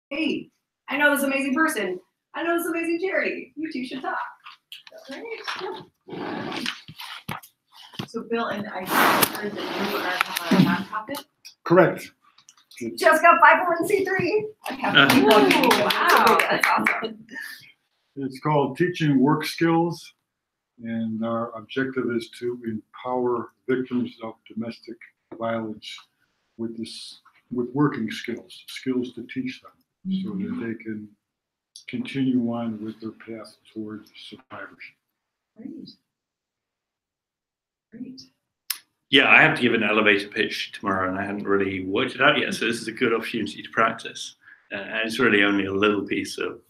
hey, I know this amazing person. I know this amazing charity. You two should talk. Great. Yeah. So Bill, and I heard that you are a nonprofit? Correct. Just got 501c3. Wow, that's awesome. It's called Teaching Work Skills, and our objective is to empower victims of domestic violence with working skills to teach them, so that they can continue on with their path towards survivorship. Great. Great. Yeah, I have to give an elevator pitch tomorrow, and I hadn't really worked it out yet, so this is a good opportunity to practice. And it's really only a little piece of,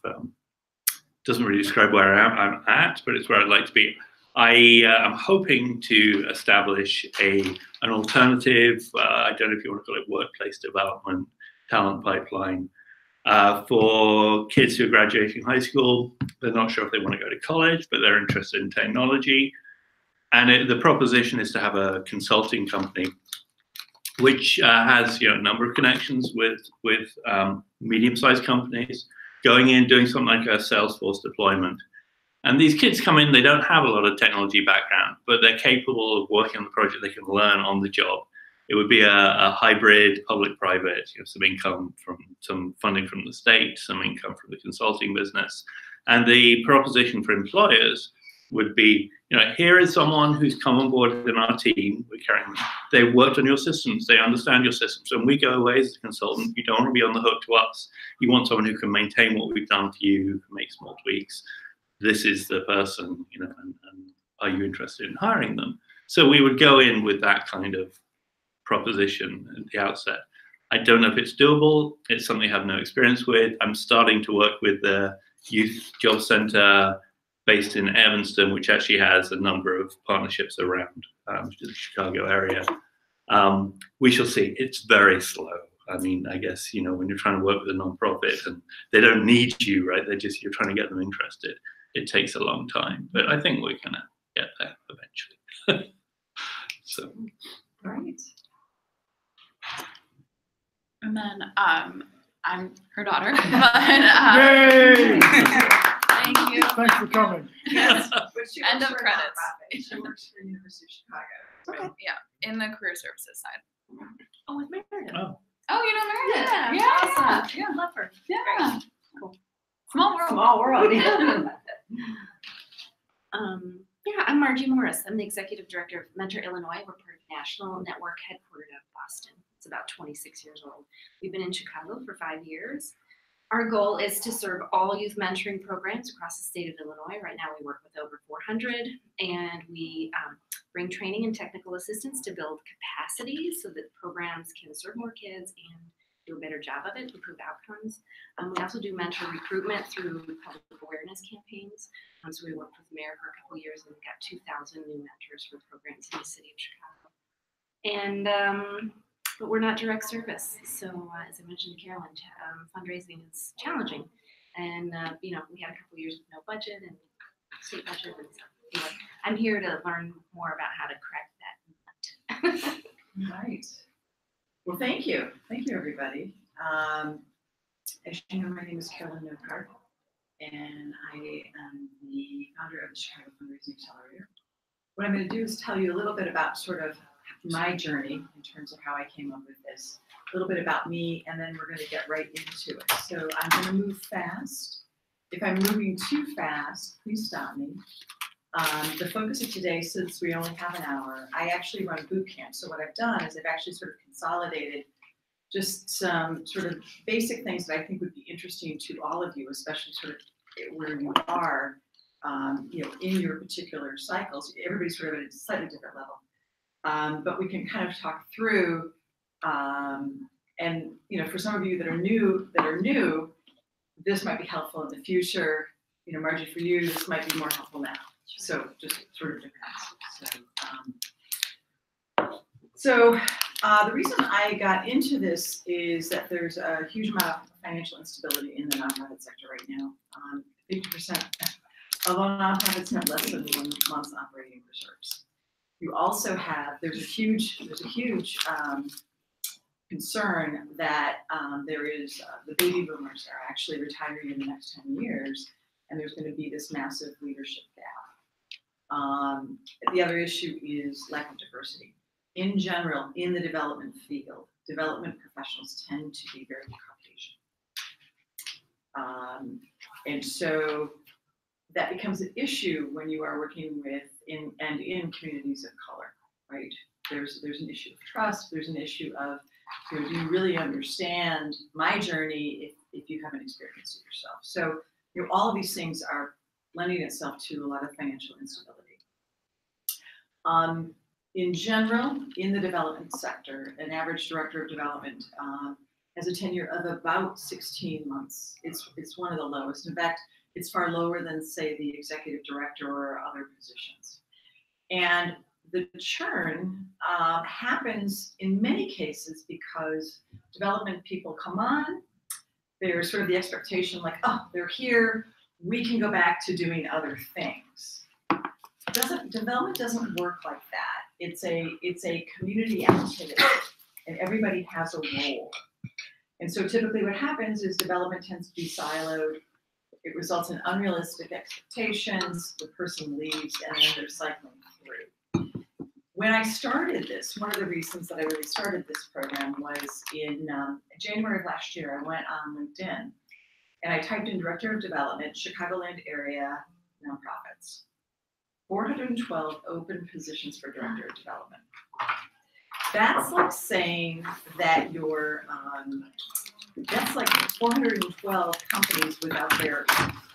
doesn't really describe where I'm at, but it's where I'd like to be. I am hoping to establish an alternative, I don't know if you want to call it workplace development, talent pipeline, for kids who are graduating high school. They're not sure if they want to go to college, but they're interested in technology. And the proposition is to have a consulting company which has a number of connections with medium-sized companies, going in, doing something like a Salesforce deployment. And these kids come in, they don't have a lot of technology background, but they're capable of working on the project. They can learn on the job. It would be a hybrid public-private, some income from some funding from the state, some income from the consulting business. And the proposition for employers would be, here is someone who's come on board in our team. We're carrying them. They worked on your systems. They understand your systems. When we go away as a consultant, you don't want to be on the hook to us. You want someone who can maintain what we've done for you, who can make small tweaks. This is the person, and are you interested in hiring them? So we would go in with that kind of proposition at the outset. I don't know if it's doable. It's something I have no experience with. I'm starting to work with the Youth Job Center based in Evanston, which actually has a number of partnerships around the Chicago area. We shall see. It's very slow. I mean, I guess, when you're trying to work with a nonprofit and they don't need you, right? You're trying to get them interested. It takes a long time, but I think we're gonna get there eventually. So. Right. And then I'm her daughter. Yay! Thank you. Thanks for coming. Yes. End of credits. She works for University of Chicago. Okay. Yeah, in the career services side. Oh, with Meredith. Oh, you know Meredith? Yeah. Awesome. Yeah, love her. Yeah. Cool. Small world. Small world. Yeah, I'm Margie Morris. I'm the executive director of Mentor Illinois. We're part of a national network headquartered out of Boston. It's about 26 years old. We've been in Chicago for 5 years. Our goal is to serve all youth mentoring programs across the state of Illinois. Right now we work with over 400, and we bring training and technical assistance to build capacity so that programs can serve more kids and do a better job of it, improve outcomes. We also do mentor recruitment through public awareness campaigns. So we worked with the mayor for a couple of years, and we got 2,000 new mentors for programs in the city of Chicago. And but we're not direct service. So as I mentioned to Carolyn, fundraising is challenging. And we had a couple of years with no budget and state budget. And so anyway, I'm here to learn more about how to crack that nut. Right. Well, thank you. Thank you, everybody. As you know, my name is Carolyn Nopar, and I am the founder of the Chicago Fundraising Accelerator. What I'm going to do is tell you a little bit about sort of my journey in terms of how I came up with this, a little bit about me, and then we're going to get right into it. So I'm going to move fast. If I'm moving too fast, please stop me. The focus of today, since we only have an hour, I actually run boot camp. So what I've done is I've actually sort of consolidated just some sort of basic things that I think would be interesting to all of you, especially sort of where you are, in your particular cycles. Everybody's sort of at a slightly different level. But we can kind of talk through, and for some of you that are new, this might be helpful in the future. Margie, for you, this might be more helpful now. So just sort of depends. So the reason I got into this is that there's a huge amount of financial instability in the nonprofit sector right now. 50% of all nonprofits have less than 1 month's operating reserves. You also have, there's a huge concern that there is the baby boomers are actually retiring in the next 10 years, and there's going to be this massive leadership gap. The other issue is lack of diversity. In general, in the development field, development professionals tend to be very Caucasian. And so that becomes an issue when you are working with in communities of color, right? There's an issue of trust. There's an issue of, do you really understand my journey if you haven't experienced it yourself? So, all of these things are lending itself to a lot of financial instability. In general, in the development sector, an average director of development has a tenure of about 16 months. It's one of the lowest. In fact, it's far lower than, say, the executive director or other positions. And the churn happens in many cases because development people come on, there's sort of the expectation like, oh, they're here, we can go back to doing other things. Development doesn't work like that. It's a community activity, and everybody has a role. And so typically what happens is development tends to be siloed. It results in unrealistic expectations, the person leaves, and then they're cycling through. When I started this, one of the reasons that I really started this program was in January of last year. I went on LinkedIn and I typed in Director of Development, Chicagoland area nonprofits. 412 open positions for Director of Development. That's like saying that that's like 412 companies without their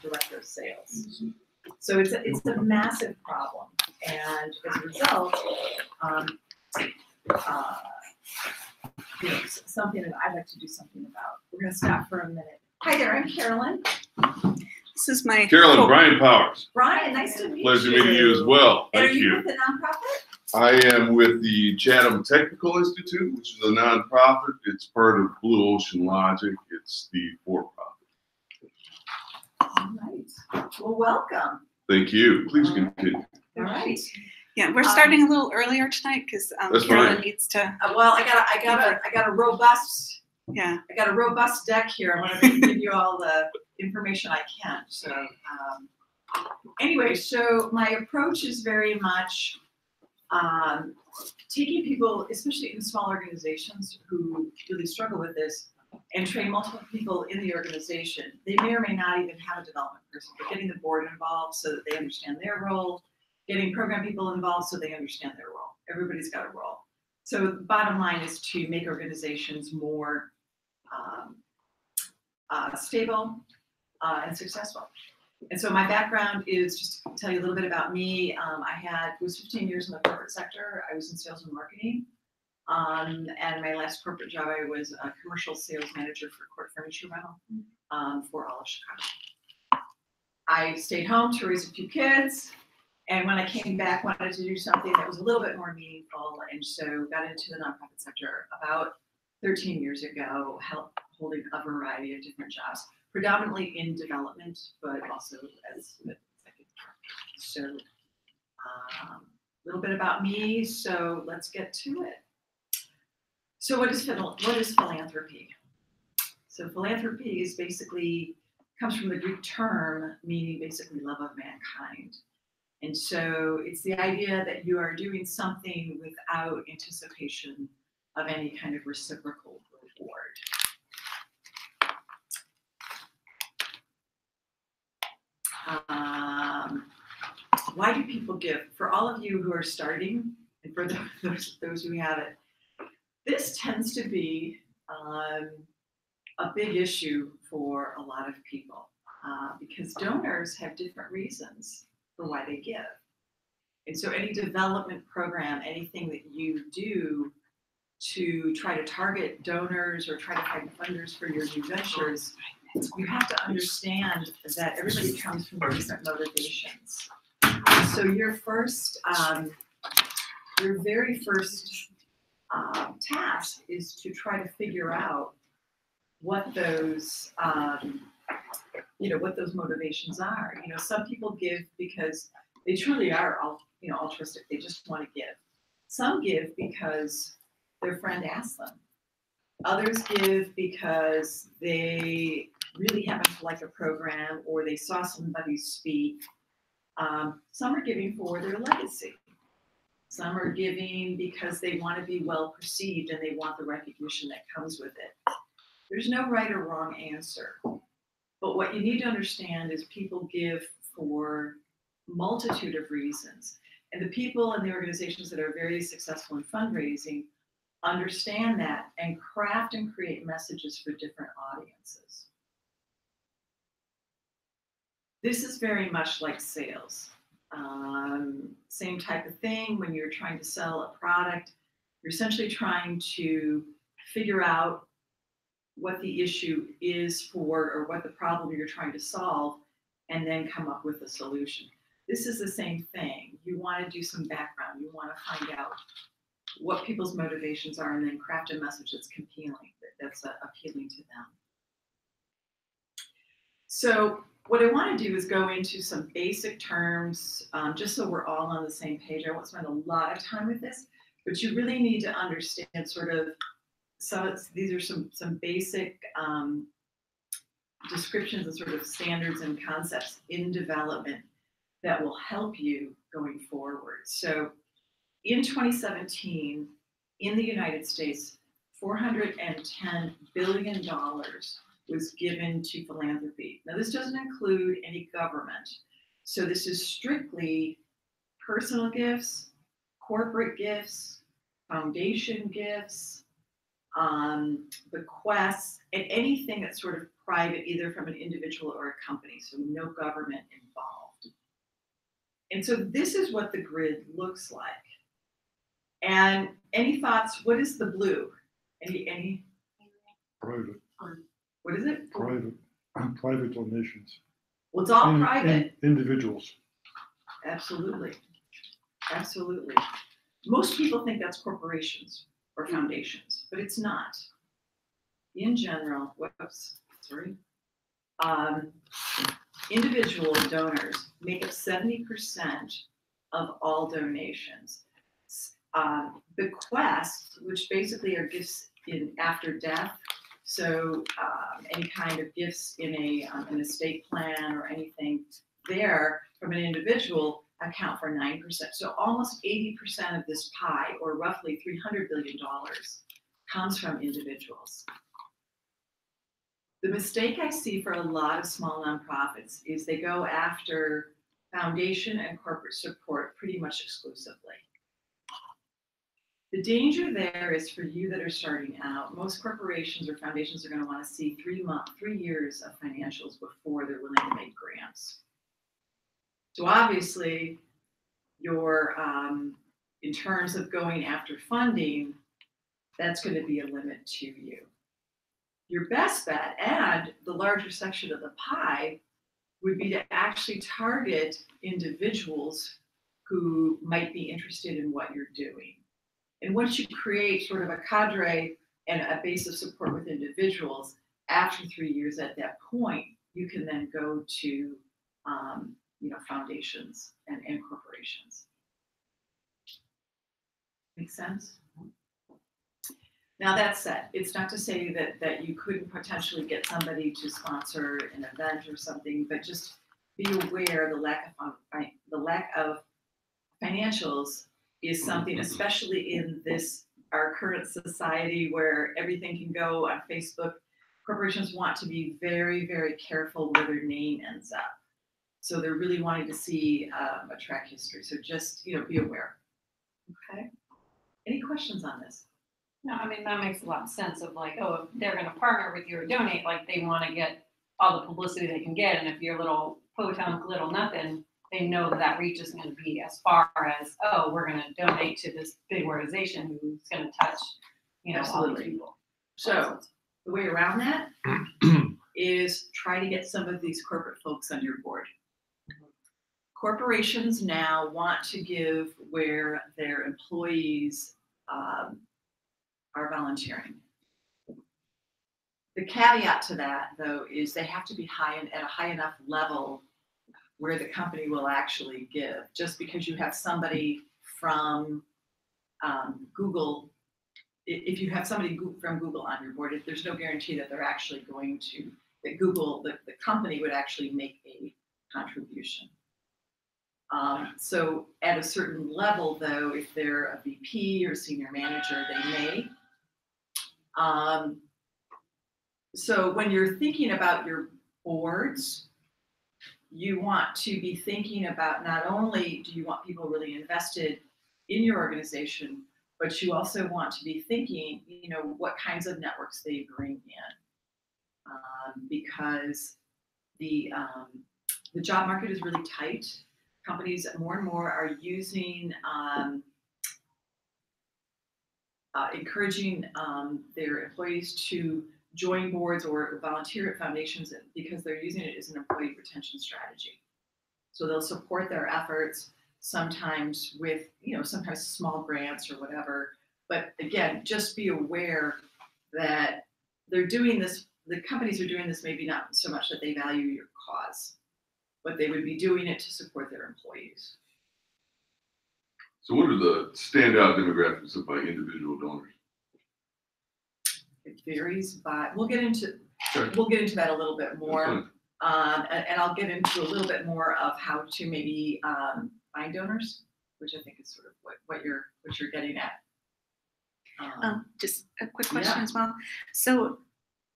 director of sales. So it's a massive problem, and as a result, something that I'd like to do something about. We're going to stop for a minute. Hi there, I'm Carolyn. This is my Carolyn, Brian Powers. Brian, nice to meet you. Pleasure meeting you as well. And Thank are you you. with the nonprofit? I am with the Chatham Technical Institute, which is a nonprofit. It's part of Blue Ocean Logic. It's the for-profit. All right. Well, welcome. Thank you. Please continue. All right. Yeah, we're starting a little earlier tonight because That's Carolyn fine. needs to. Well, I got a robust. Yeah. I got a robust deck here. I want to give you all the information I can. So anyway, so my approach is very much taking people, especially in small organizations who really struggle with this, and train multiple people in the organization. They may or may not even have a development person, but getting the board involved so that they understand their role, getting program people involved so they understand their role. Everybody's got a role. So the bottom line is to make organizations more stable and successful. And so my background is, just to tell you a little bit about me, I was 15 years in the corporate sector. I was in sales and marketing. And my last corporate job, I was a commercial sales manager for court furniture rental for all of Chicago. I stayed home to raise a few kids. And when I came back, wanted to do something that was a little bit more meaningful. And so got into the nonprofit sector about 13 years ago, holding a variety of different jobs, predominantly in development, but also as an executive director. So a little bit about me. So let's get to it. So what is philanthropy? So philanthropy is basically, comes from the Greek term meaning basically love of mankind. And so it's the idea that you are doing something without anticipation of any kind of reciprocal reward. Why do people give? For all of you who are starting, and for those who have it, this tends to be a big issue for a lot of people because donors have different reasons for why they give. And so any development program, anything that you do to try to target donors or try to find funders for your new ventures, you have to understand that everybody comes from different motivations. So your very first task is to try to figure out what those what those motivations are. Some people give because they truly are altruistic. They just want to give. Some give because their friend asked them. Others give because they really happen to like a program or they saw somebody speak. Some are giving for their legacy. Some are giving because they want to be well perceived and they want the recognition that comes with it. There's no right or wrong answer. But what you need to understand is people give for multitude of reasons. And the people and the organizations that are very successful in fundraising understand that and craft and create messages for different audiences. This is very much like sales. Same type of thing when you're trying to sell a product, you're essentially trying to figure out what the issue is for or what the problem you're trying to solve and then come up with a solution. This is the same thing. You want to do some background. You want to find out what people's motivations are and then craft a message that's compelling, that's appealing to them. So what I want to do is go into some basic terms, just so we're all on the same page. I won't spend a lot of time with this, but you really need to understand sort of these are some basic descriptions and sort of standards and concepts in development that will help you going forward. So in 2017, in the United States, $410 billion was given to philanthropy. Now, this doesn't include any government. So this is strictly personal gifts, corporate gifts, foundation gifts, bequests, and anything that's sort of private, either from an individual or a company, so no government involved. And so this is what the grid looks like. And any thoughts? What is the blue? Any? Private. What is it? Private donations. Well, it's all private. Individuals. Absolutely. Absolutely. Most people think that's corporations or foundations, but it's not. In general, individual donors make up 70% of all donations. Bequests, which basically are gifts in after death, so any kind of gifts in an estate plan or anything there from an individual account for 9%. So almost 80% of this pie, or roughly $300 billion, comes from individuals. The mistake I see for a lot of small nonprofits is they go after foundation and corporate support pretty much exclusively. The danger there is for you that are starting out. Most corporations or foundations are going to want to see 3 years of financials before they're willing to make grants. So obviously, you're in terms of going after funding, that's going to be a limit to you. Your best bet, and the larger section of the pie, would be to actually target individuals who might be interested in what you're doing. And once you create sort of a cadre and a base of support with individuals, after 3 years at that point, you can then go to foundations and corporations. Make sense? Now that said, it's not to say that you couldn't potentially get somebody to sponsor an event or something, but just be aware the lack of financials is something, especially in our current society where everything can go on Facebook. Corporations want to be very, very careful where their name ends up. So they're really wanting to see a track history. So just be aware. Okay. Any questions on this? No, I mean, that makes a lot of sense of like, oh, if they're going to partner with you or donate, like they want to get all the publicity they can get. And if you're little podunk, little nothing, they know that reach isn't going to be as far as, oh, we're going to donate to this big organization who's going to touch, all these people. So the way around that is try to get some of these corporate folks on your board. Corporations now want to give where their employees are volunteering. The caveat to that, though, is they have to be at a high enough level where the company will actually give. Just because you have somebody from Google if you have somebody from Google on your board, if there's no guarantee that they're actually going to, that the company would actually make a contribution. So at a certain level, though, if they're a VP or senior manager, they may. So when you're thinking about your boards, you want to be thinking about not only do you want people really invested in your organization, but you also want to be thinking, you know, what kinds of networks they bring in, because the job market is really tight. Companies more and more are using, encouraging their employees to join boards or volunteer at foundations because they're using it as an employee retention strategy. So they'll support their efforts sometimes with, you know, sometimes small grants or whatever. But again, just be aware that they're doing this, the companies are doing this maybe not so much that they value your cause, but they would be doing it to support their employees. So what are the standout demographics of my individual donors? It varies by, we'll get into Sure. that a little bit more. That's And I'll get into a little bit more of how to maybe find donors, which I think is sort of what you're getting at. Just a quick question Yeah. as well. So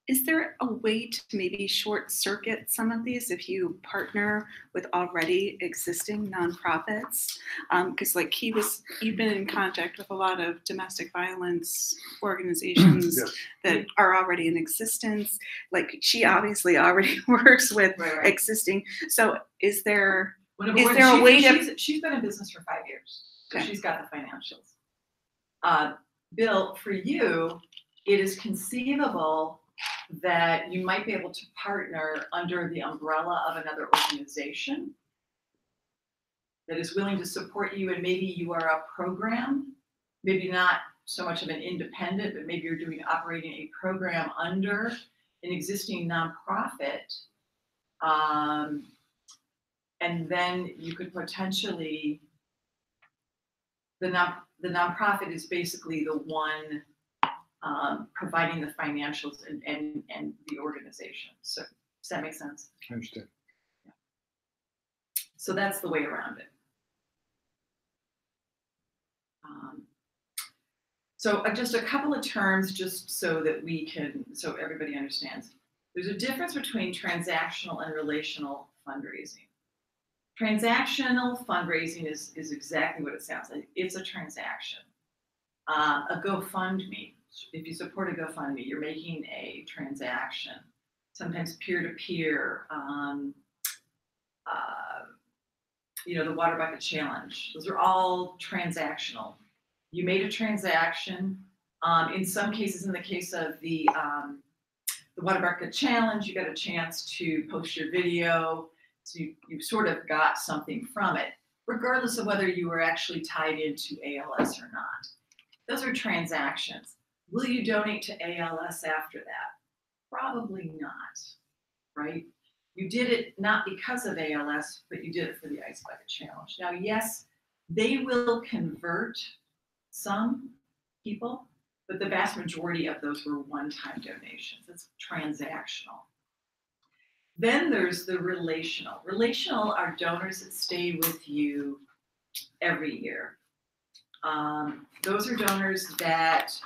is there a way to maybe short circuit some of these if you partner with already existing nonprofits? Because like you've been in contact with a lot of domestic violence organizations Yes. that are already in existence. Like she obviously already works with Right. existing. So is there When Is there a way to- she's been in business for 5 years, so Okay. she's got the financials. Bill, for you, it is conceivable that you might be able to partner under the umbrella of another organization that is willing to support you, and maybe you are a program, maybe not so much of an independent, but maybe you're operating a program under an existing nonprofit. And then you could potentially, the nonprofit is basically the one providing the financials and the organization. So does that make sense? I understand. Yeah. So that's the way around it. So just a couple of terms, just so that so everybody understands. There's a difference between transactional and relational fundraising. Transactional fundraising is exactly what it sounds like. It's a transaction. A GoFundMe, if you support a GoFundMe, you're making a transaction. Sometimes peer-to-peer, the Water Bucket Challenge. Those are all transactional. You made a transaction. In some cases, in the case of the Water Bucket Challenge, you got a chance to post your video. So you sort of got something from it, regardless of whether you were actually tied into ALS or not. Those are transactions. Will you donate to ALS after that? Probably not, right? You did it not because of ALS, but you did it for the Ice Bucket Challenge. Now, yes, they will convert some people, but the vast majority of those were one-time donations. It's transactional. Then there's the relational. Relational are donors that stay with you every year. Those are donors that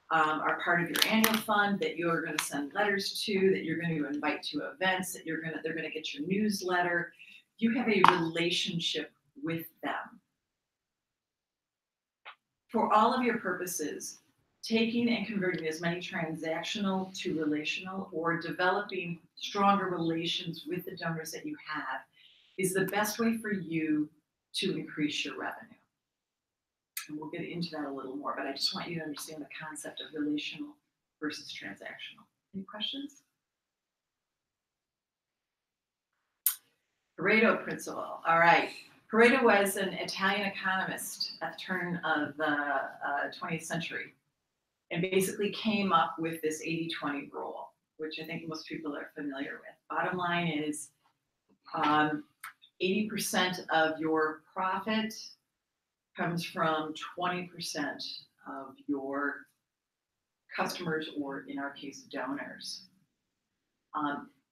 are part of your annual fund, that you're going to send letters to, that you're going to invite to events, that they're going to get your newsletter. You have a relationship with them. For all of your purposes, taking and converting as many transactional to relational, or developing stronger relations with the donors that you have, is the best way for you to increase your revenue. And we'll get into that a little more, but I just want you to understand the concept of relational versus transactional. Any questions? Pareto principle. All right. Pareto was an Italian economist at the turn of the 20th century, and basically came up with this 80-20 rule, which I think most people are familiar with. Bottom line is 80% of your profit comes from 20% of your customers, or in our case, donors.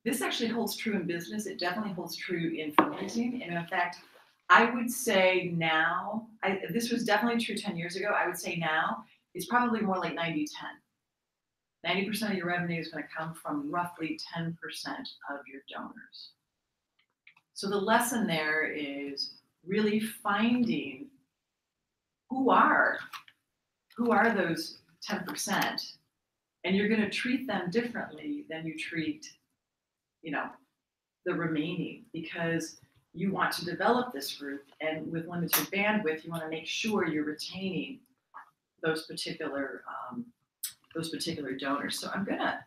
This actually holds true in business. It definitely holds true in fundraising. And in fact, I would say now, this was definitely true 10 years ago. I would say now it's probably more like 90-10. 90% of your revenue is going to come from roughly 10% of your donors. So the lesson there is really finding who are those 10%, and you're going to treat them differently than you treat, the remaining, because you want to develop this group, and with limited bandwidth, you want to make sure you're retaining those particular donors. So I'm gonna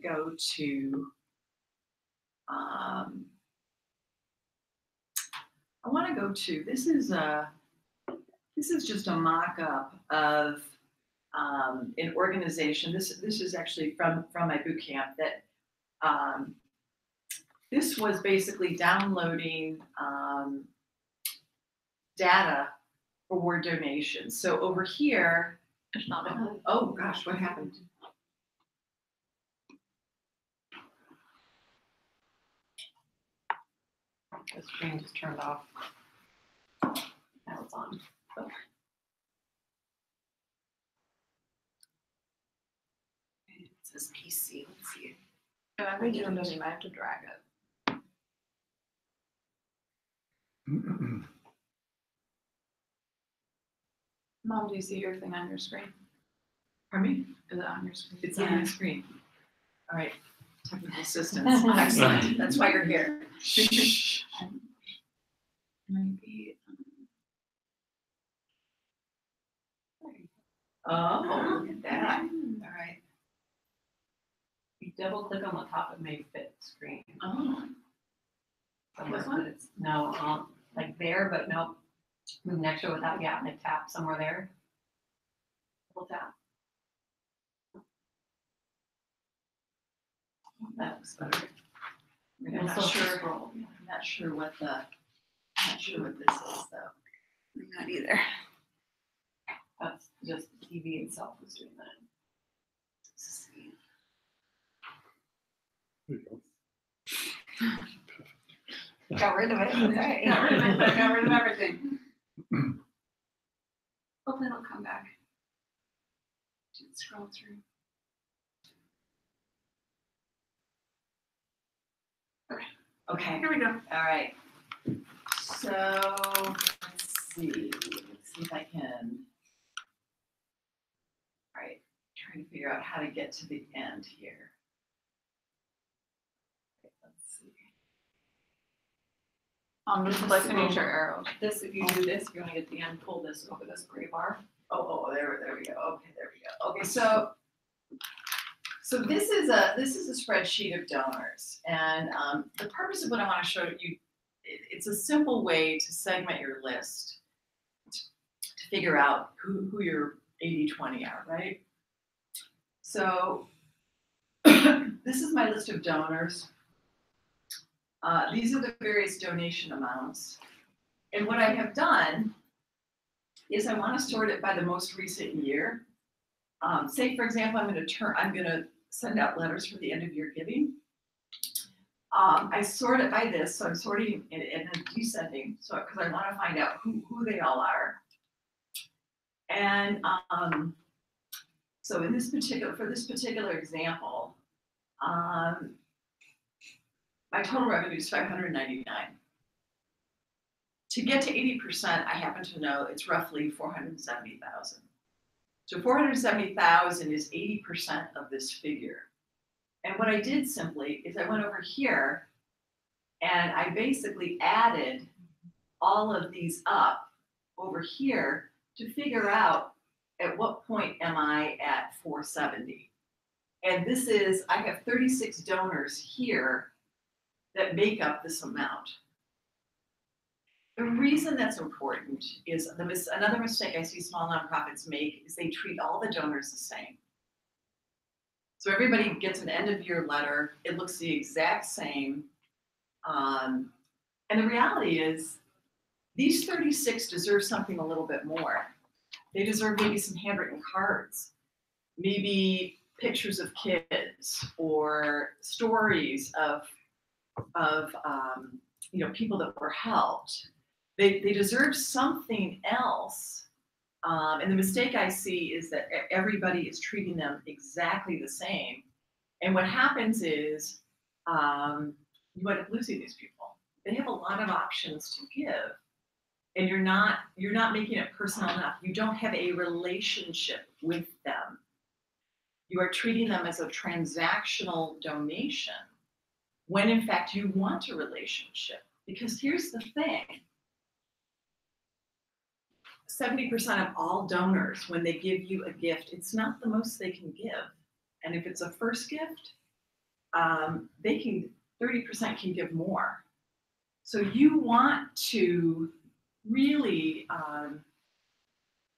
go to I want to go to this is just a mock-up of an organization. This is actually from my boot camp. That this was basically downloading data for donations. So over here, oh gosh, what happened? The screen just turned off. Now it's on. Okay. It says PC. Let's see. If I'm doing this, I have to drag it. Mom, do you see your thing on your screen? Pardon me? Is it on your screen? It's on the screen. All right. Technical assistance. Excellent. That's why you're here. Maybe. Oh, look at that. All right. You double click on the top, it may fit screen. Oh. Somewhere, This one? but it's no, like there, but nope. Move next to it without, yeah, like tap somewhere there. Double tap. That looks better. I'm And not so sure. scroll. I'm not sure what this is though. I'm not either. That's just the TV itself is doing that. There you go. Got rid of it. Okay. Got rid of everything. Hopefully it'll come back. Just scroll through. Okay. Here we go. All right. So let's see if I can. All right, trying to figure out how to get to the end here. Okay, let's see. Just click and use your arrows. This, if you do this, you're gonna get the end, pull this over this gray bar. Oh, there we go. Okay, there we go. Okay, so this is a spreadsheet of donors, and the purpose of what I want to show you, it's a simple way to segment your list to figure out who your 80-20 are, right? So this is my list of donors. These are the various donation amounts, and what I have done is I want to sort it by the most recent year. Say, for example, I'm going to send out letters for the end of year giving. I sort it by this, so I'm sorting and descending, so because I want to find out who they all are. And so for this particular example, my total revenue is $599. To get to 80%, I happen to know it's roughly $470,000. So $470,000 is 80% of this figure. And what I did simply is I went over here and I basically added all of these up over here to figure out at what point am I at 470. And this is, I have 36 donors here that make up this amount. The reason that's important is another mistake I see small nonprofits make is they treat all the donors the same. So everybody gets an end of year letter. It looks the exact same. And the reality is these 36 deserve something a little bit more. They deserve maybe some handwritten cards. maybe pictures of kids or stories of people that were helped. They deserve something else. And the mistake I see is that everybody is treating them exactly the same. And what happens is you end up losing these people. They have a lot of options to give, and you're not making it personal enough. You don't have a relationship with them. You are treating them as a transactional donation when in fact you want a relationship. Because here's the thing. 70% of all donors, when they give you a gift, it's not the most they can give. And if it's a first gift, 30% can give more. So you want to really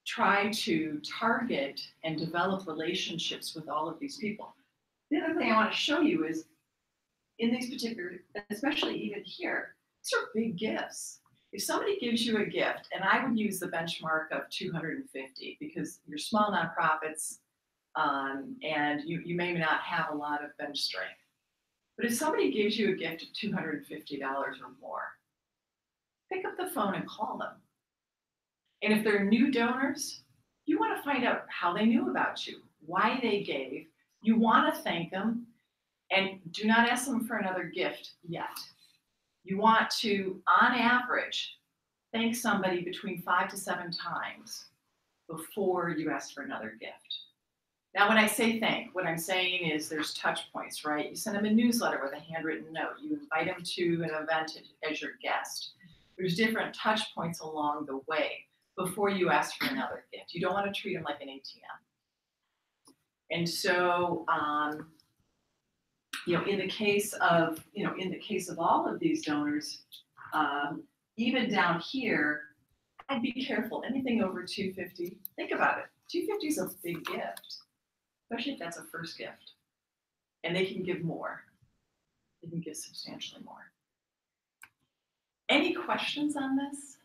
try to target and develop relationships with all of these people. The other thing I want to show you is in these particular, especially even here, these are big gifts. If somebody gives you a gift, and I would use the benchmark of 250 because you're small nonprofits and you may not have a lot of bench strength. But if somebody gives you a gift of $250 or more, pick up the phone and call them. And if they're new donors, you want to find out how they knew about you, why they gave. You want to thank them, and do not ask them for another gift yet. You want to, on average, thank somebody between 5 to 7 times before you ask for another gift. Now, when I say thank, what I'm saying is there's touch points, right? You send them a newsletter with a handwritten note. You invite them to an event as your guest. There's different touch points along the way before you ask for another gift. You don't want to treat them like an ATM. And so, in the case of all of these donors, even down here, I'd be careful. Anything over 250, think about it. 250 is a big gift, especially if that's a first gift. And they can give more. They can give substantially more. Any questions on this?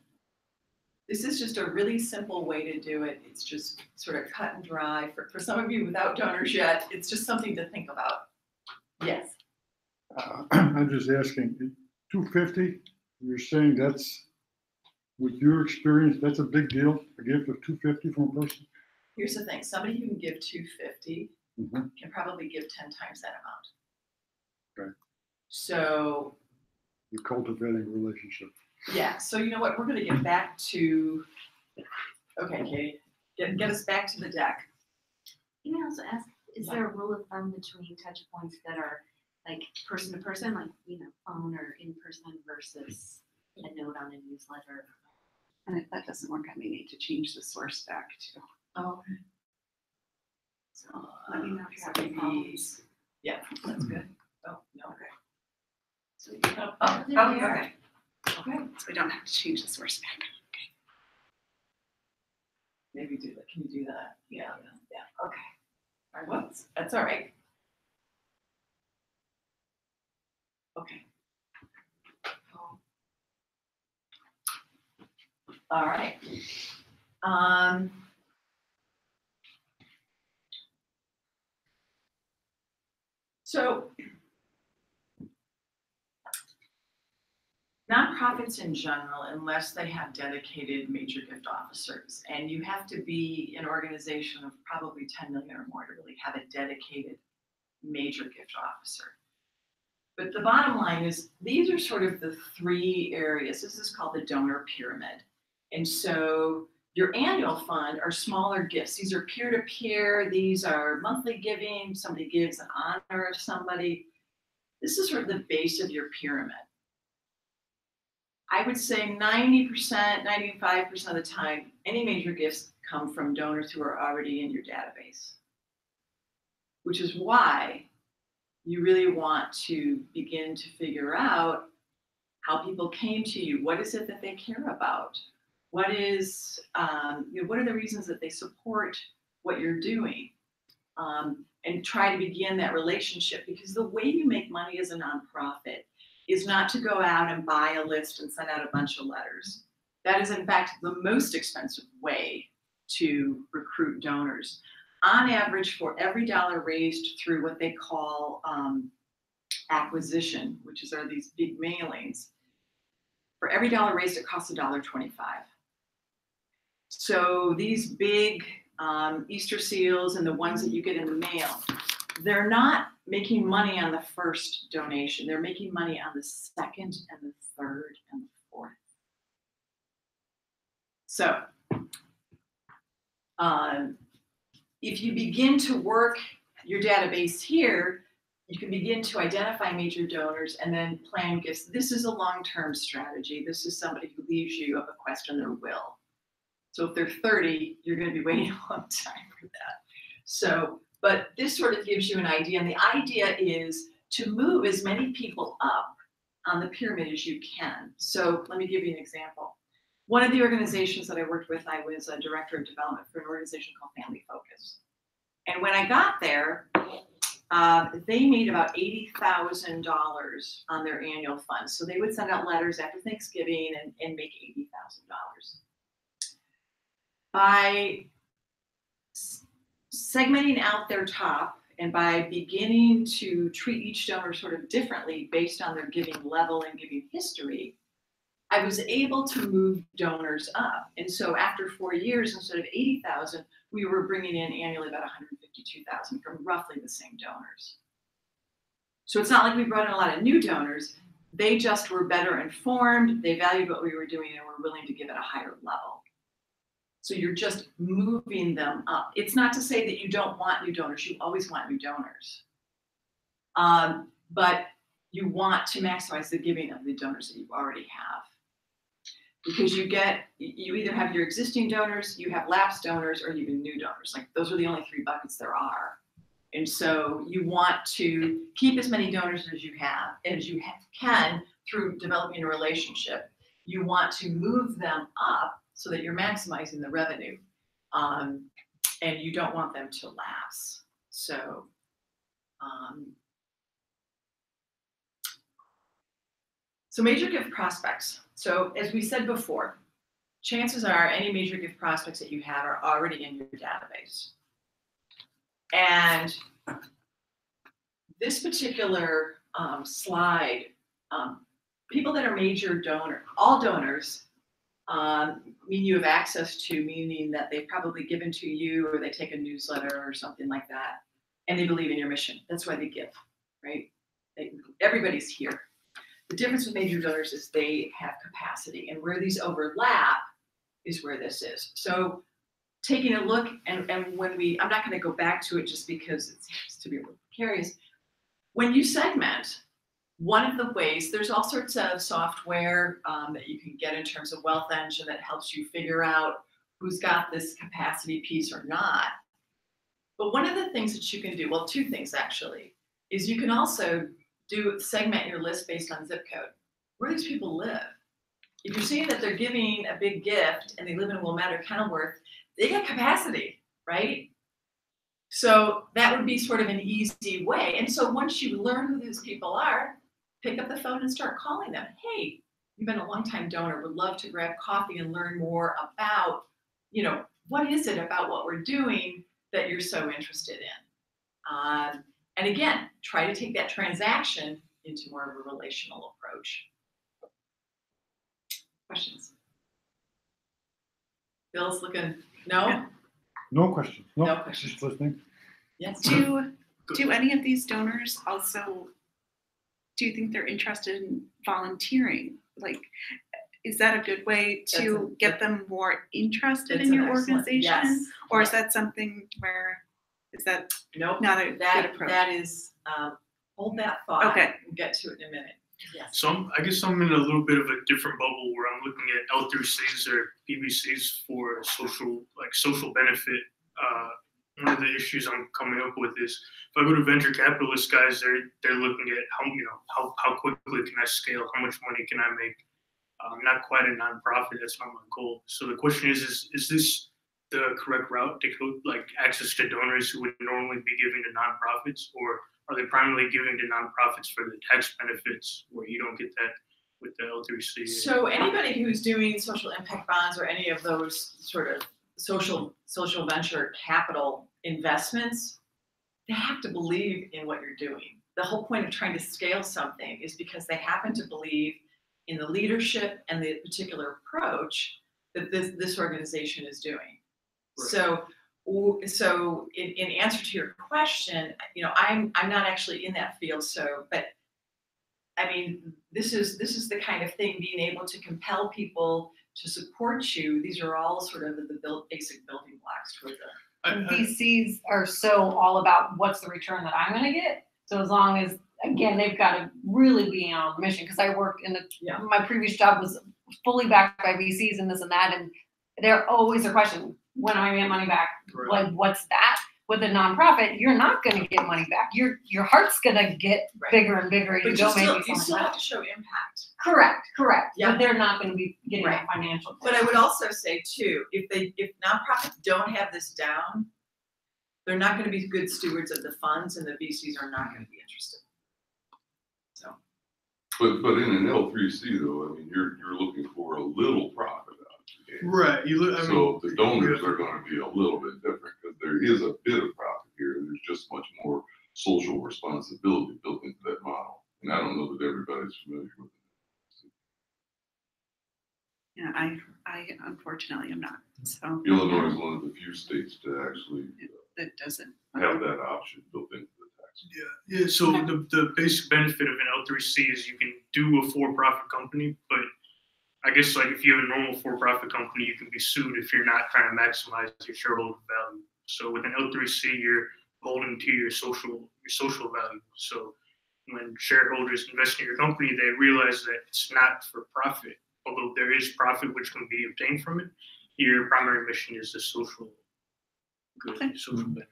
This is just a really simple way to do it. It's just sort of cut and dry. For some of you without donors yet, it's just something to think about. Yes. I'm just asking, 250, you're saying that's, with your experience, that's a big deal, a gift of 250 from a person? Here's the thing, somebody who can give 250 Mhm. can probably give 10 times that amount. Okay. So You're cultivating a relationship. yeah, so you know what, we're gonna get back to, okay, Katie, get us back to the deck. Can I also ask, is there a rule of thumb between touch points that are like person to person, like, phone or in person versus a note on a newsletter? And if that doesn't work, I may need to change the source back too. Oh, okay. So let me know if you have any problems. Yeah, that's good. Oh, no. Okay. So, okay. Okay. So we don't have to change the source back. Maybe do that. Can you do that? Yeah. Okay. All right. That's all right. Okay. All right. So nonprofits in general, unless they have dedicated major gift officers, and you have to be an organization of probably 10 million or more to really have a dedicated major gift officer. But the bottom line is these are sort of the 3 areas. This is called the donor pyramid. And so your annual fund are smaller gifts. These are peer-to-peer. These are monthly giving. Somebody gives in honor of somebody. This is sort of the base of your pyramid. I would say 90%, 95% of the time, any major gifts come from donors who are already in your database, which is why you really want to begin to figure out how people came to you. What is it that they care about? What is, what are the reasons that they support what you're doing? And try to begin that relationship, because the way you make money as a nonprofit is not to go out and buy a list and send out a bunch of letters. That is, in fact, the most expensive way to recruit donors. on average, for every dollar raised through what they call acquisition, which are these big mailings, for every dollar raised, it costs $1.25. So these big Easter seals and the ones that you get in the mail, they're not making money on the first donation. They're making money on the second and the third and the fourth. So if you begin to work your database here, you can begin to identify major donors and then plan gifts. This is a long-term strategy. This is somebody who leaves you a bequest in their will. So if they're 30, you're going to be waiting a long time for that. So, but this sort of gives you an idea. And the idea is to move as many people up on the pyramid as you can. So let me give you an example. One of the organizations that I worked with, I was a director of development for an organization called Family Focus. And when I got there, they made about $80,000 on their annual fund. So they would send out letters after Thanksgiving and make $80,000. By segmenting out their top and by beginning to treat each donor sort of differently based on their giving level and giving history, I was able to move donors up. And so after 4 years, instead of 80,000, we were bringing in annually about 152,000 from roughly the same donors. So it's not like we brought in a lot of new donors. They just were better informed. They valued what we were doing and were willing to give at a higher level. So you're just moving them up. It's not to say that you don't want new donors. You always want new donors. But you want to maximize the giving of the donors that you already have. Because you either have your existing donors, you have lapsed donors, or even new donors. Like those are the only 3 buckets there are. And so you want to keep as many donors as you can through developing a relationship. You want to move them up so that you're maximizing the revenue, and you don't want them to lapse. So, so major gift prospects. So as we said before, chances are any major gift prospects that you have are already in your database. And this particular slide, people that are major donor, all donors, mean you have access to, meaning that they've probably given to you or they take a newsletter or something like that, and they believe in your mission. That's why they give, right? Everybody's here. The difference with major donors is they have capacity, and where these overlap is where this is. So taking a look, and when I'm not going to go back to it just because it seems to be a little precarious. When you segment, one of the ways, there's all sorts of software that you can get in terms of Wealth Engine that helps you figure out who's got this capacity piece or not. But one of the things that you can do, well, 2 things actually, is you can also segment your list based on zip code. Where these people live. If you're seeing that they're giving a big gift and they live in Wilmette or Kenilworth, they got capacity, right? So that would be sort of an easy way. And so once you learn who these people are, pick up the phone and start calling them. Hey, you've been a longtime donor, would love to grab coffee and learn more about, what is it about what we're doing that you're so interested in? And again, try to take that transaction into more of a relational approach. Questions? Bill's looking, no? No questions. No questions. Just listening. Yes. Do any of these donors also, do you think they're interested in volunteering? Like, is that a good way to get them more interested in your organization? Yes. Or is that something where, is that Nope. not a good approach? That is, hold that thought. Okay. We'll get to it in a minute. Yes. So I guess I'm in a little bit of a different bubble where I'm looking at L3Cs or PBCs for social benefit. One of the issues I'm coming up with is if I go to venture capitalist guys, they're looking at how quickly can I scale, how much money can I make. Not quite a nonprofit, that's not my goal. So the question is this the correct route to go, like access to donors who would normally be giving to nonprofits, or are they primarily giving to nonprofits for the tax benefits where you don't get that with the L3C? So anybody who's doing social impact bonds or any of those sort of social venture capital investments, they have to believe in what you're doing. The whole point of trying to scale something is because they happen to believe in the leadership and the particular approach that this organization is doing. Right. So in answer to your question, you know, I'm not actually in that field, but I mean, this is the kind of thing, being able to compel people to support you. These are all sort of the basic building blocks toward And VCs are so all about what's the return that I'm going to get. So as long as, again, they've got to really be on mission, because I worked in my previous job was fully backed by VCs and this and that, and they're always a question: when am I going to get money back? Right. Like, what's that? With a nonprofit, you're not going to get money back. Your heart's going to get bigger and bigger. But you still have to show impact. Correct. Yeah. But they're not going to be getting that financial. But I would also say too, if nonprofits don't have this down, they're not going to be good stewards of the funds, and the VCs are not going to be interested. So. But in an L3C though, I mean, you're looking for a little profit out of the game. Right. So the donors are going to be a little bit different, because there is a bit of profit here, and there's just much more social responsibility built into that model. And I don't know that everybody's familiar with it. Yeah, I unfortunately am not. So Illinois is one of the few states to actually that doesn't have that option built into the tax. Yeah. So the basic benefit of an L3C is you can do a for-profit company, but I guess like if you have a normal for-profit company, you can be sued if you're not trying to maximize your shareholder value. So with an L3C, you're holding to your social value. So when shareholders invest in your company, they realize that it's not for profit, although there is profit which can be obtained from it. Your primary mission is the social good, social benefit.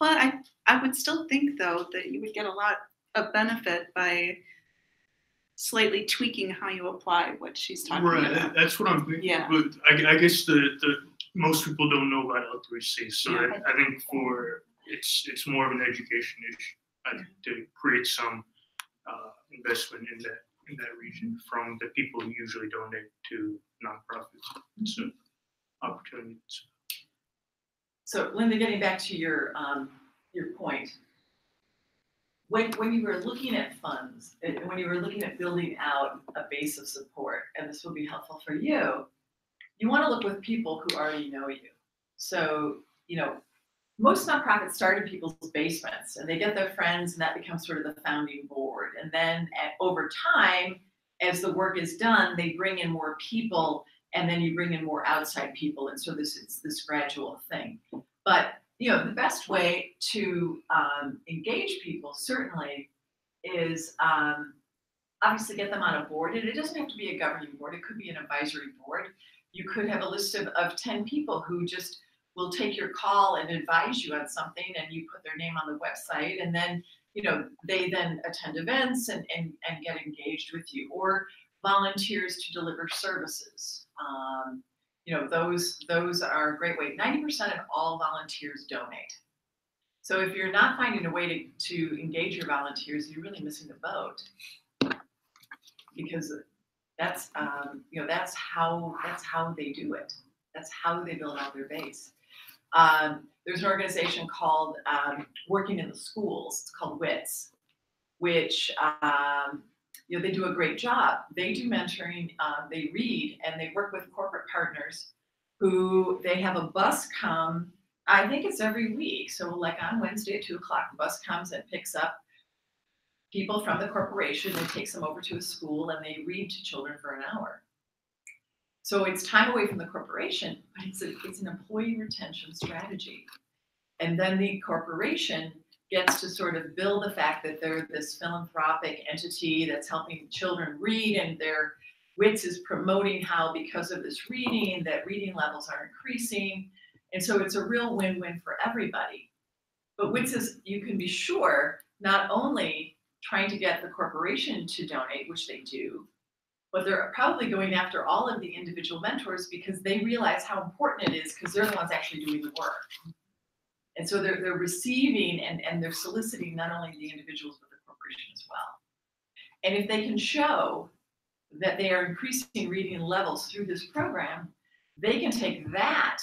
Well, I would still think though that you would get a lot of benefit by slightly tweaking how you apply what she's talking about. Right, that's what I'm thinking. Yeah. But I guess the most people don't know about L3C, so I think it's more of an education issue to create some investment in that region from the people who usually donate to nonprofits. So opportunities. So Linda, getting back to your point, when you were looking at funds, and when you were looking at building out a base of support, and this will be helpful for you, you want to look with people who already know you. So, you know, most nonprofits start in people's basements, and they get their friends, and that becomes sort of the founding board. And then over time, as the work is done, they bring in more people, and then you bring in more outside people. And so it's this gradual thing. But, you know, the best way to engage people certainly is obviously get them on a board. And it doesn't have to be a governing board. It could be an advisory board. You could have a list of 10 people who just will take your call and advise you on something, and you put their name on the website, and then, you know, they then attend events and get engaged with you, or volunteers to deliver services. You know, those are a great way. 90% of all volunteers donate. So if you're not finding a way to engage your volunteers, you're really missing the boat, because that's you know, that's how they do it. That's how they build out their base. There's an organization called Working in the Schools. It's called WITS, which you know, they do a great job. They do mentoring. They read, and they work with corporate partners who they have a bus come. I think it's every week. So like on Wednesday at 2:00, the bus comes and picks up people from the corporation and takes them over to a school, and they read to children for an hour. So it's time away from the corporation, but it's an employee retention strategy. And then the corporation gets to sort of build the fact that they're this philanthropic entity that's helping children read, and their WITS is promoting how, because of this reading, that reading levels are increasing. And so it's a real win-win for everybody. But WITS is, you can be sure, not only trying to get the corporation to donate, which they do, but they're probably going after all of the individual mentors, because they realize how important it is, because they're the ones actually doing the work. And so they're receiving and they're soliciting not only the individuals, but the corporation as well. And if they can show that they are increasing reading levels through this program, they can take that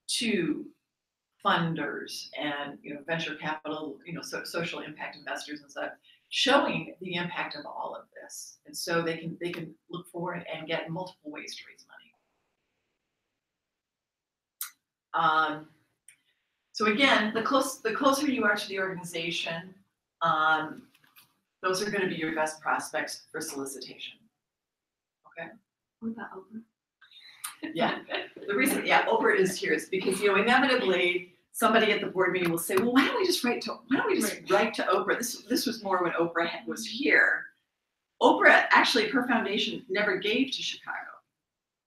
to funders and venture capital, social impact investors and stuff, showing the impact of all of this, and so they can look forward and get multiple ways to raise money. So again, the closer you are to the organization, those are going to be your best prospects for solicitation. Okay. What about Oprah? Yeah. The reason, Oprah is here is because inevitably somebody at the board meeting will say, well, why don't we just write to Oprah? This was more when Oprah was here. Oprah, actually, her foundation never gave to Chicago,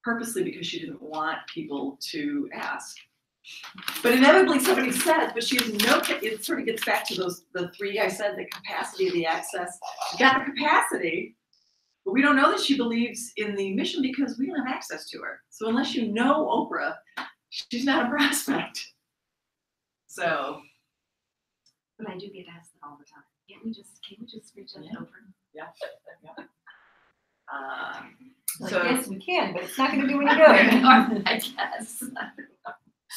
purposely because she didn't want people to ask. But inevitably somebody says, but she has it sort of gets back to the three I said, the capacity, the access. She got the capacity, but we don't know that she believes in the mission because we don't have access to her. So unless you know Oprah, she's not a prospect. So. But I do get asked that all the time. Can't we just reach out to Oprah? Yeah. So yes, we can, but it's not going to do any good. I guess.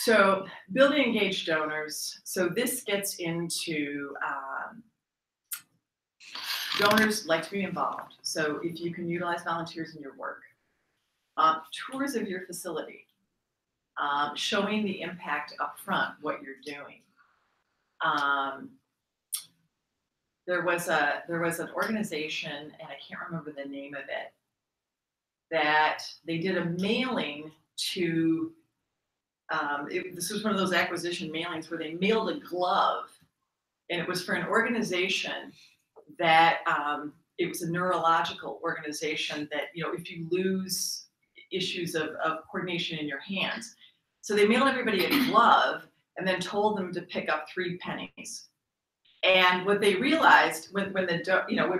So building engaged donors. So this gets into donors like to be involved. So if you can utilize volunteers in your work, tours of your facility, showing the impact up front, what you're doing. There was an organization, and I can't remember the name of it, that they did a mailing to. This was one of those acquisition mailings where they mailed a glove, and it was for an organization that it was a neurological organization that if you lose issues of coordination in your hands, so they mailed everybody a glove and then told them to pick up 3 pennies. And what they realized when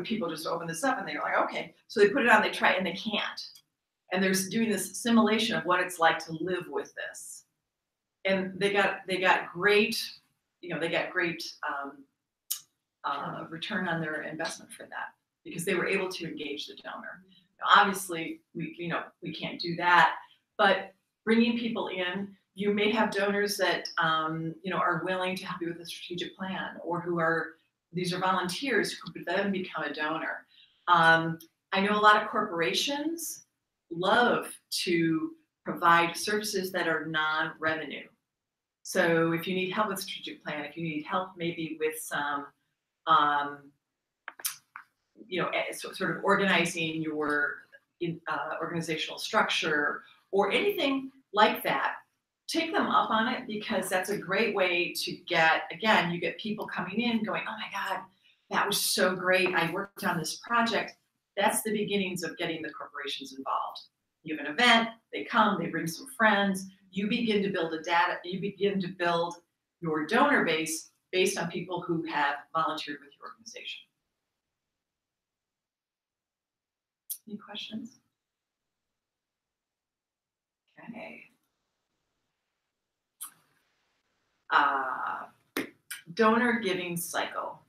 people just open this up and they're like, okay, so they put it on, they try, and they can't, and they're doing this simulation of what it's like to live with this. And they got great, return on their investment for that because they were able to engage the donor. Obviously, we can't do that, but bringing people in, you may have donors that are willing to help you with a strategic plan, or these are volunteers who could then become a donor. I know a lot of corporations love to provide services that are non-revenue. So if you need help with strategic plan, if you need help maybe with some, sort of organizing your organizational structure or anything like that, take them up on it because that's a great way to get, again, you get people coming in going, oh my God, that was so great. I worked on this project. That's the beginnings of getting the corporations involved. You have an event, they come, they bring some friends. You begin to build you begin to build your donor base based on people who have volunteered with your organization. Any questions? Okay. Donor giving cycle.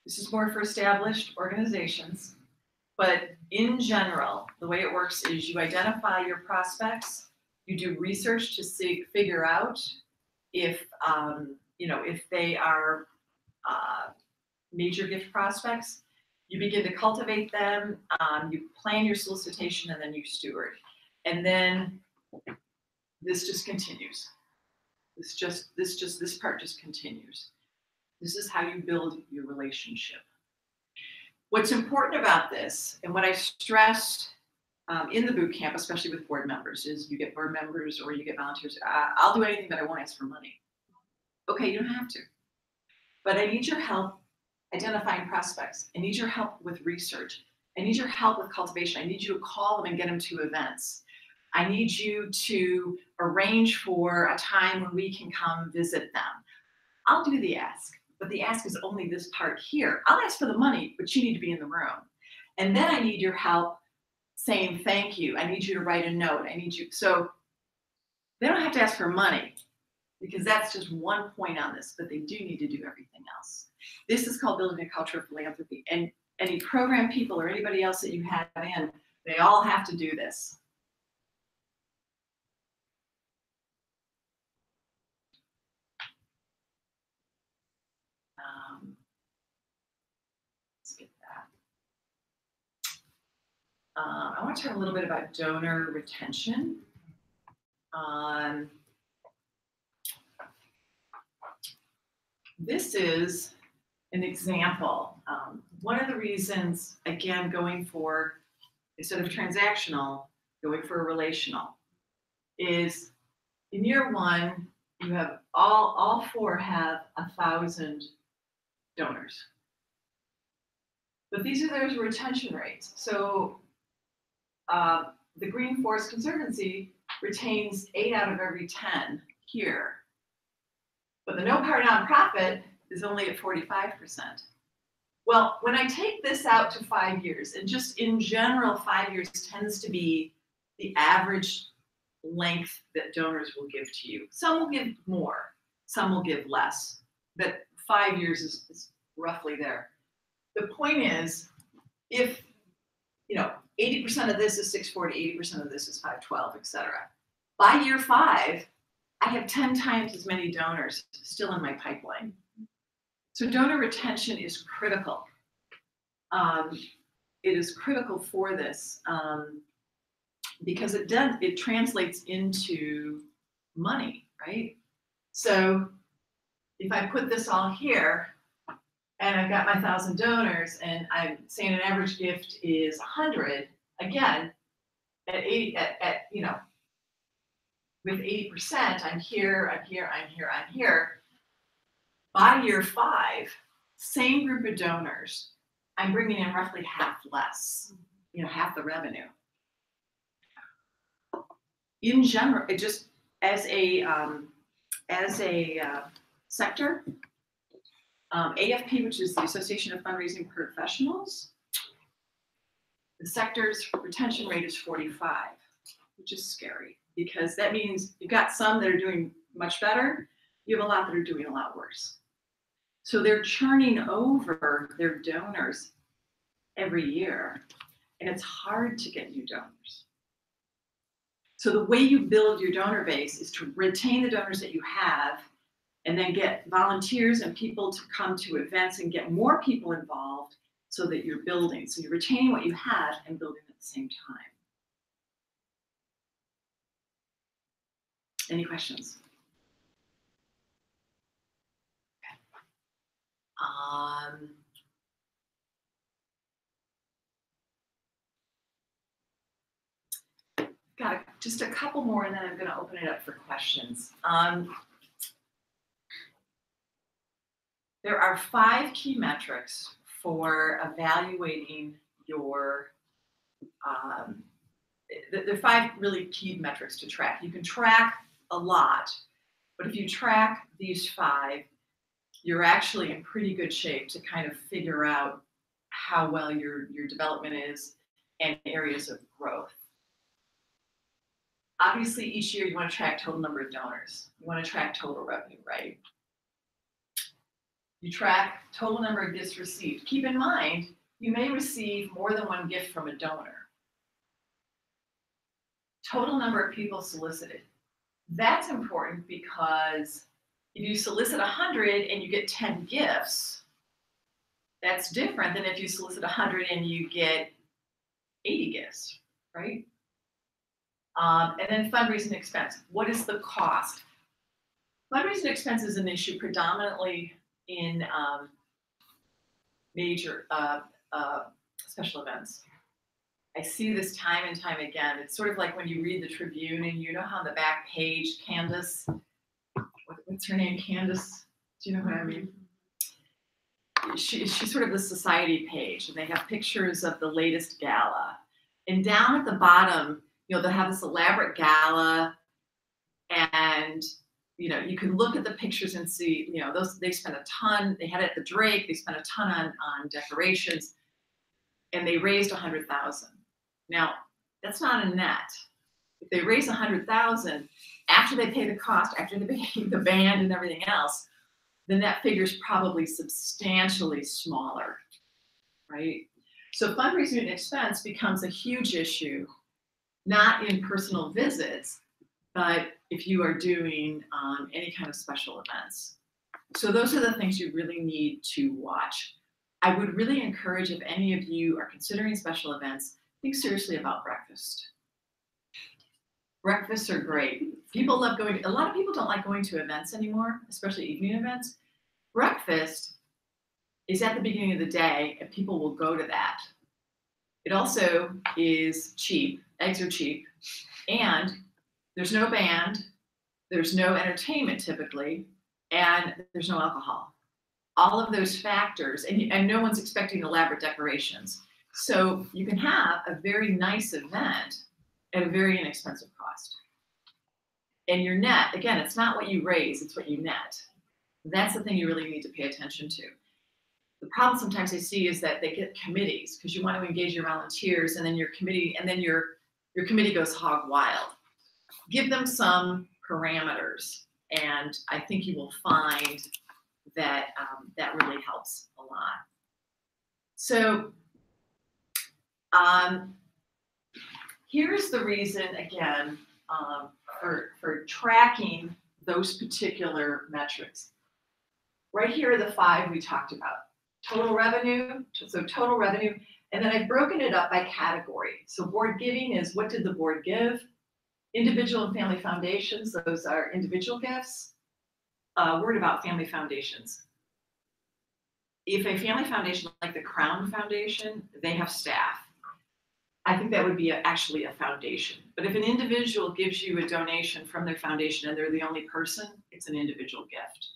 This is more for established organizations. But in general, the way it works is you identify your prospects, you do research to figure out if they are major gift prospects. You begin to cultivate them, you plan your solicitation, and then you steward. And then this just continues. This part just continues. This is how you build your relationship. What's important about this, and what I stress in the boot camp, especially with board members, is you get board members or you get volunteers. I'll do anything, but I won't ask for money. Okay, you don't have to. But I need your help identifying prospects. I need your help with research. I need your help with cultivation. I need you to call them and get them to events. I need you to arrange for a time when we can come visit them. I'll do the ask. But the ask is only this part here. I'll ask for the money, but you need to be in the room. And then I need your help saying thank you. I need you to write a note. So they don't have to ask for money because that's just one point on this, but they do need to do everything else. This is called building a culture of philanthropy. And any program people or anybody else that you have in, they all have to do this. I want to talk a little bit about donor retention. This is an example. One of the reasons, again, going for, instead of transactional, going for a relational, is in year one, you have all four have 1,000 donors. But these are those retention rates. So the Green Forest Conservancy retains 8 out of every 10 here. But the Nopar nonprofit is only at 45%. Well, when I take this out to 5 years, and just in general, 5 years tends to be the average length that donors will give to you. Some will give more, some will give less, but 5 years is roughly there. The point is, if 80% of this is 640, 80% of this is 512, etc. By year 5, I have 10 times as many donors still in my pipeline. So donor retention is critical. It is critical for this because it translates into money, right? So if I put this all here and I've got my 1,000 donors and I'm saying an average gift is 100, again, at 80, with 80%, I'm here, I'm here, I'm here, I'm here. By year 5, same group of donors, I'm bringing in roughly half less, half the revenue. In general, it just as a sector, AFP, which is the Association of Fundraising Professionals, the sector's retention rate is 45, which is scary because that means you've got some that are doing much better, you have a lot that are doing a lot worse. So they're churning over their donors every year, and it's hard to get new donors. So the way you build your donor base is to retain the donors that you have and then get volunteers and people to come to events and get more people involved so that you're building. So you're retaining what you have and building at the same time. Any questions? Got just a couple more and then I'm going to open it up for questions. There are 5 key metrics for evaluating your, there are 5 really key metrics to track. You can track a lot, but if you track these 5, you're actually in pretty good shape to kind of figure out how well your development is and areas of growth. Obviously, each year you want to track total number of donors. You want to track total revenue, right? You track total number of gifts received. Keep in mind, you may receive more than one gift from a donor. Total number of people solicited. That's important because if you solicit 100 and you get 10 gifts, that's different than if you solicit 100 and you get 80 gifts, right? And then fundraising expense. What is the cost? Fundraising expense is an issue predominantly in major special events. I see this time and time again. It's sort of like when you read the Tribune and you know how on the back page, Candace, what's her name, Candace? Do you know what I mean? She's sort of the society page, and they have pictures of the latest gala. And down at the bottom, they'll have this elaborate gala, and you can look at the pictures and see, they spent a ton. They had it at the Drake. They spent a ton on decorations, and they raised 100,000. Now, that's not a net. If they raise 100,000 after they pay the cost, after they pay the band and everything else, the net figure is probably substantially smaller, right? So fundraising expense becomes a huge issue, not in personal visits, but if you are doing any kind of special events. So those are the things you really need to watch. I would really encourage, if any of you are considering special events, think seriously about breakfast. Breakfasts are great. People love going, a lot of people don't like going to events anymore, especially evening events. Breakfast is at the beginning of the day and people will go to that. It also is cheap, eggs are cheap, and there's no band, there's no entertainment typically, and there's no alcohol. All of those factors, and no one's expecting elaborate decorations. So you can have a very nice event at a very inexpensive cost. And your net, again, it's not what you raise, it's what you net. That's the thing you really need to pay attention to. The problem sometimes I see is that they get committees because you want to engage your volunteers and then your committee, and then your committee goes hog wild. Give them some parameters, and I think you will find that that really helps a lot. So here's the reason, again, for tracking those particular metrics. Right here are the 5 we talked about. Total revenue, so total revenue, and then I've broken it up by category. So board giving is what did the board give? Individual and family foundations, those are individual gifts. Word about family foundations. If a family foundation like the Crown Foundation, they have staff. I think that would be actually a foundation. But if an individual gives you a donation from their foundation and they're the only person, it's an individual gift.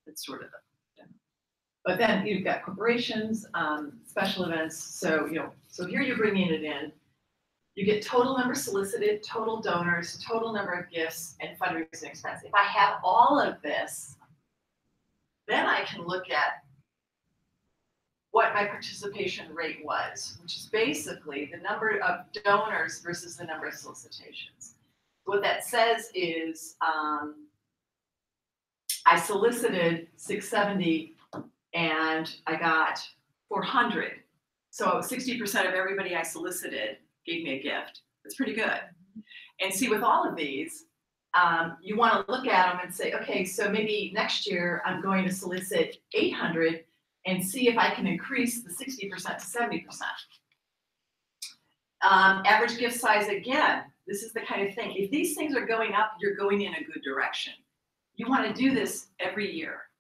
It's sort of the, but then you've got corporations, special events. So, so here you're bringing it in. You get total number solicited, total donors, total number of gifts, and fundraising expense. If I have all of this, then I can look at what my participation rate was, which is basically the number of donors versus the number of solicitations. What that says is I solicited 670 and I got 400. So 60% of everybody I solicited gave me a gift. It's pretty good. And see, with all of these, you want to look at them and say, okay, so maybe next year I'm going to solicit 800 and see if I can increase the 60% to 70%. Average gift size, again, this is the kind of thing. If these things are going up, you're going in a good direction. You want to do this every year.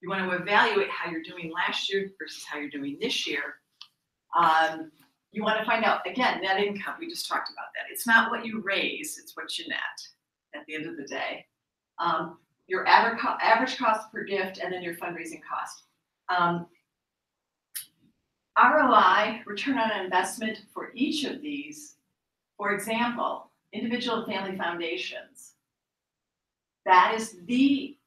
You want to evaluate how you're doing last year versus how you're doing this year. You want to find out, again, net income. We just talked about that. It's not what you raise, it's what you net at the end of the day. Your average cost per gift and then your fundraising cost. ROI, return on investment for each of these. For example, individual and family foundations. That is the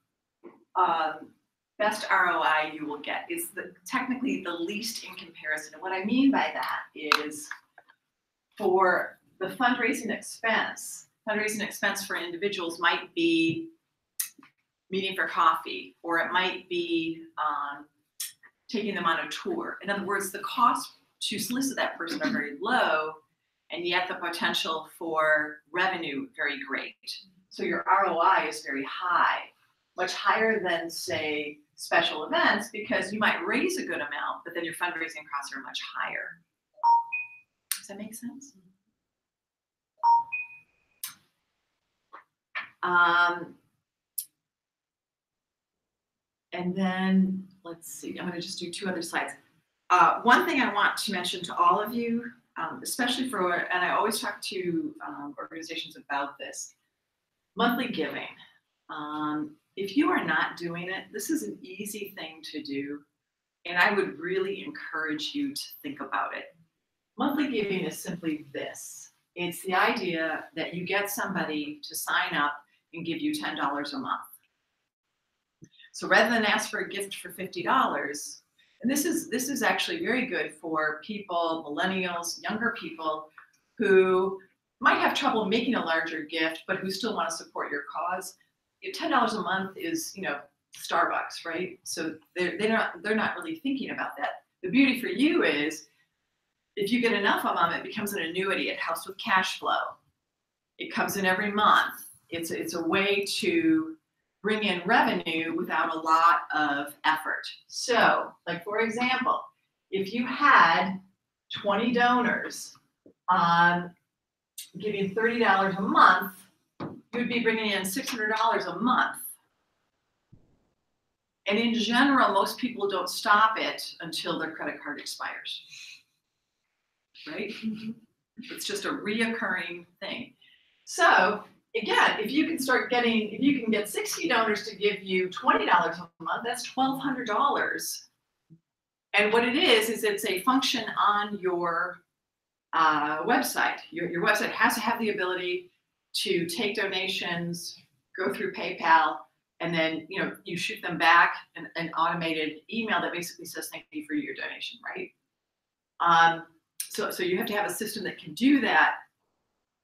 best ROI you will get. It's technically the least in comparison. And what I mean by that is for the fundraising expense for individuals might be meeting for coffee, or it might be taking them on a tour. In other words, the cost to solicit that person are very low, and yet the potential for revenue very great. So your ROI is very high, much higher than, say, special events, because you might raise a good amount, but then your fundraising costs are much higher. Does that make sense? And then let's see, I'm going to just do 2 other slides. One thing I want to mention to all of you, especially for, and I always talk to organizations about this, monthly giving. If you are not doing it, this is an easy thing to do, and I would really encourage you to think about it. Monthly giving is simply this. It's the idea that you get somebody to sign up and give you $10 a month. So rather than ask for a gift for $50, and this is actually very good for people, millennials, younger people who might have trouble making a larger gift, but who still want to support your cause. $10 a month is, Starbucks, right? So they're not really thinking about that. The beauty for you is, if you get enough of them, it becomes an annuity. It helps with cash flow. It comes in every month. It's a way to bring in revenue without a lot of effort. So, like for example, if you had 20 donors, giving $30 a month, you'd be bringing in $600 a month. And in general, most people don't stop it until their credit card expires, right? It's just a reoccurring thing. So again, if you can get 60 donors to give you $20 a month, that's $1,200. And what it is it's a function on your website. Your website has to have the ability to take donations, go through PayPal, and then you shoot them back an automated email that basically says thank you for your donation, right? So you have to have a system that can do that.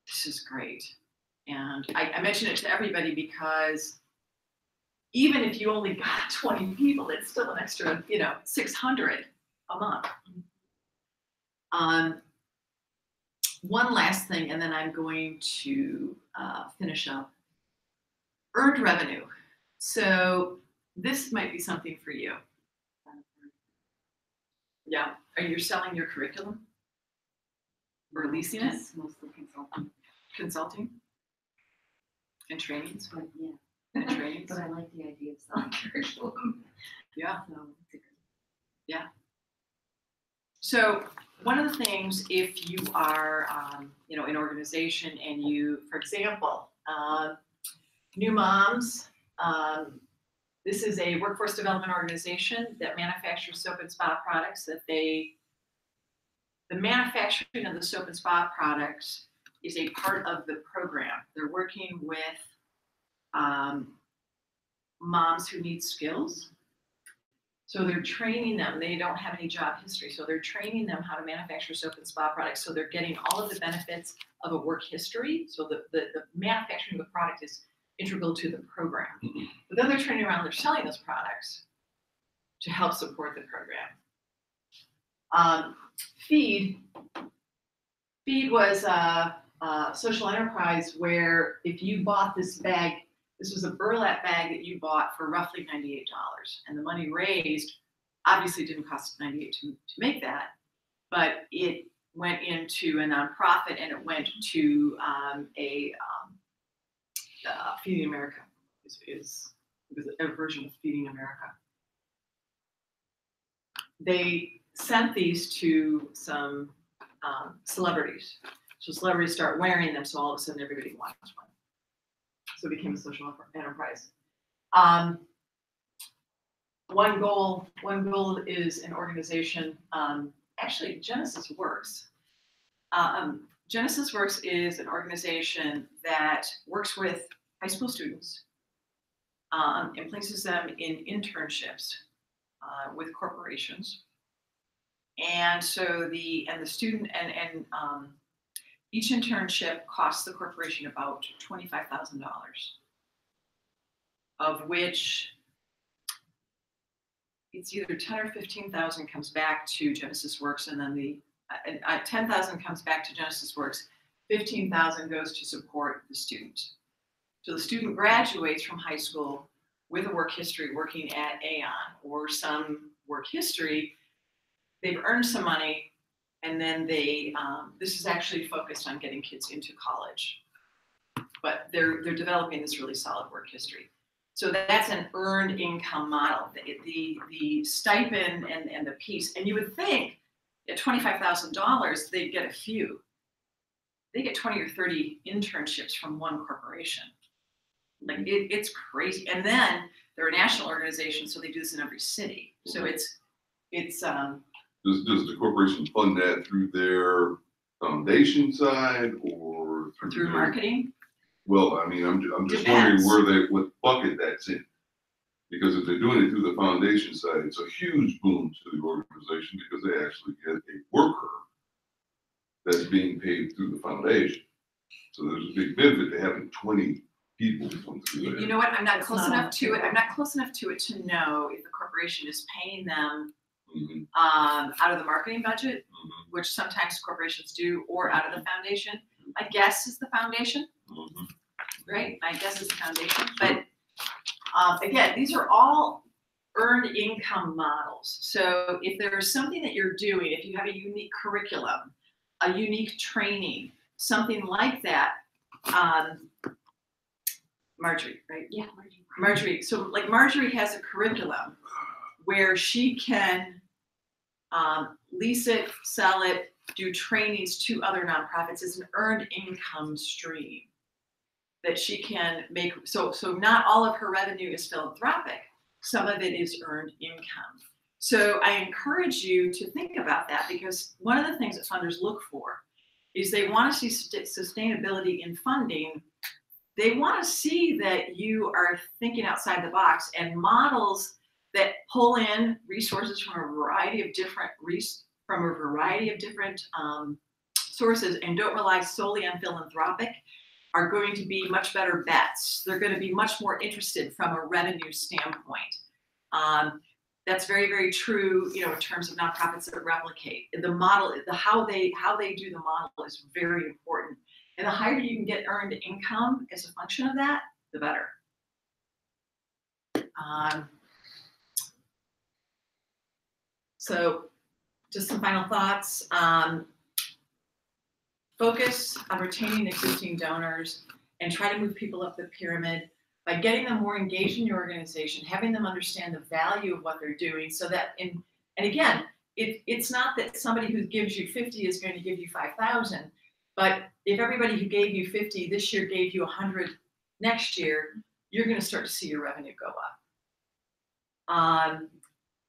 This is great. And I mention it to everybody because even if you only got 20 people, it's still an extra, $600 a month. One last thing, and then I'm going to finish up. Earned revenue. So this might be something for you. Yeah. Are you selling your curriculum? Or leasing it? Mostly consulting. Consulting? And trainings? But yeah. And trainings? But I like the idea of selling curriculum. Yeah. So it's a good. Yeah. So one of the things, if you are, an organization and you, for example, New Moms, this is a workforce development organization that manufactures soap and spa products the manufacturing of the soap and spa products is a part of the program. They're working with moms who need skills. So they're training them. They don't have any job history. So they're training them how to manufacture soap and spa products. So they're getting all of the benefits of a work history. So the manufacturing of the product is integral to the program. But then they're turning around, they're selling those products to help support the program. Feed was a social enterprise where if you bought this bag, this was a burlap bag that you bought for roughly $98. And the money raised obviously didn't cost $98 to make that, but it went into a nonprofit and it went to Feeding America is a version of Feeding America. They sent these to some celebrities. So celebrities start wearing them, so all of a sudden everybody wants one. So it became a social enterprise. One goal is an organization, actually Genesis Works. Genesis Works is an organization that works with high school students and places them in internships with corporations. And so the student and each internship costs the corporation about $25,000, of which it's either 10 or 15,000 comes back to Genesis Works, and then the 10,000 comes back to Genesis Works, 15,000 goes to support the student. So the student graduates from high school with a work history working at Aon or some work history. They've earned some money, and then this is actually focused on getting kids into college. But they're developing this really solid work history. So that's an earned income model. The stipend and the piece, and you would think at $25,000, they'd get a few. They get 20 or 30 internships from one corporation. Like it's crazy. And then they're a national organization, so they do this in every city. So it's Does the corporation fund that through their foundation side or through marketing? Well, I mean, I'm just Depends. wondering what bucket that's in. Because if they're doing it through the foundation side, it's a huge boom to the organization because they actually get a worker that's being paid through the foundation. So there's a big benefit to having 20 people come through there. You know what? I'm not close enough to it. I'm not close enough to it to know if the corporation is paying them out of the marketing budget, which sometimes corporations do, or out of the foundation. My guess is the foundation, right? My guess is the foundation. But again, these are all earned income models. So if there's something that you're doing, if you have a unique curriculum, a unique training, something like that, Marjorie, right? Yeah, Margie. Marjorie. So like Marjorie has a curriculum where she can lease it, sell it, do trainings to other nonprofits as an earned income stream that she can make. So not all of her revenue is philanthropic. Some of it is earned income. So I encourage you to think about that, because one of the things that funders look for is they want to see sustainability in funding. They want to see that you are thinking outside the box, and models that pull in resources from a variety of different sources and don't rely solely on philanthropic are going to be much better bets. They're going to be much more interested from a revenue standpoint. That's very, very true, in terms of nonprofits that replicate. The model, how they do the model is very important. And the higher you can get earned income as a function of that, the better. So just some final thoughts. Focus on retaining existing donors and try to move people up the pyramid by getting them more engaged in your organization, having them understand the value of what they're doing, so that and again, it's not that somebody who gives you 50 is going to give you 5,000, but if everybody who gave you 50 this year gave you 100 next year, you're going to start to see your revenue go up.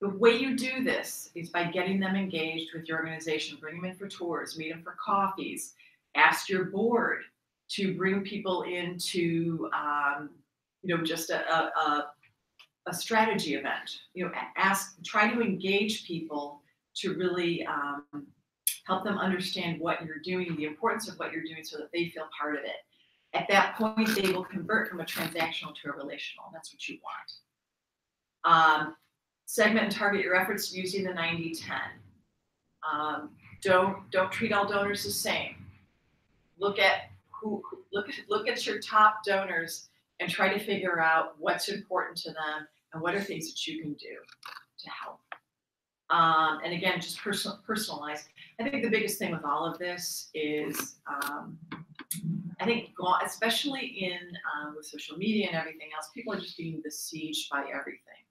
The way you do this is by getting them engaged with your organization. Bring them in for tours, meet them for coffees, ask your board to bring people into, just a strategy event. Try to engage people to really help them understand what you're doing, the importance of what you're doing, so that they feel part of it. At that point, they will convert from a transactional to a relational. That's what you want. Segment and target your efforts using the 90-10. Don't treat all donors the same. Look at your top donors and try to figure out what's important to them and what are things that you can do to help. And again, just personalize. I think the biggest thing with all of this is, I think, especially in with social media and everything else, people are just being besieged by everything.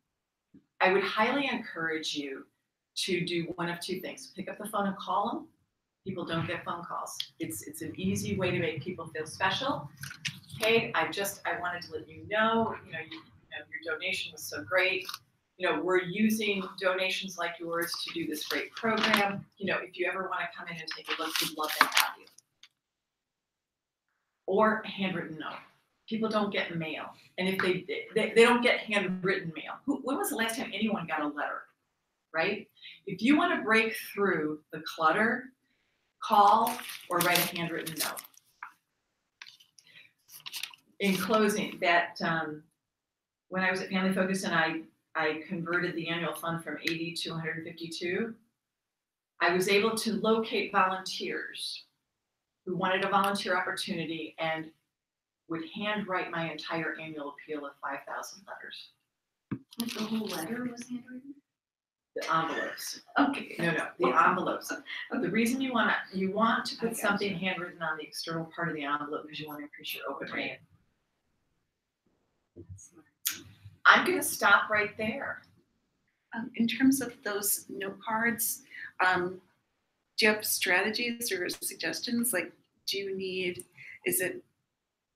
I would highly encourage you to do one of two things. Pick up the phone and call them. People don't get phone calls. It's an easy way to make people feel special. Hey, I wanted to let you know, your donation was so great. We're using donations like yours to do this great program. If you ever want to come in and take a look, we'd love to have you. Or a handwritten note. People don't get mail, and if they don't get handwritten mail. When was the last time anyone got a letter, right? If you want to break through the clutter, call or write a handwritten note. In closing, that when I was at Family Focus and I converted the annual fund from 80 to 152, I was able to locate volunteers who wanted a volunteer opportunity and would handwrite my entire annual appeal of 5,000 letters. Like the whole letter was handwritten? The envelopes. Okay. No, the envelopes. The reason you want to put something handwritten on the external part of the envelope because you want to increase your open rate. I'm going to stop right there. In terms of those note cards, do you have strategies or suggestions? Like, is it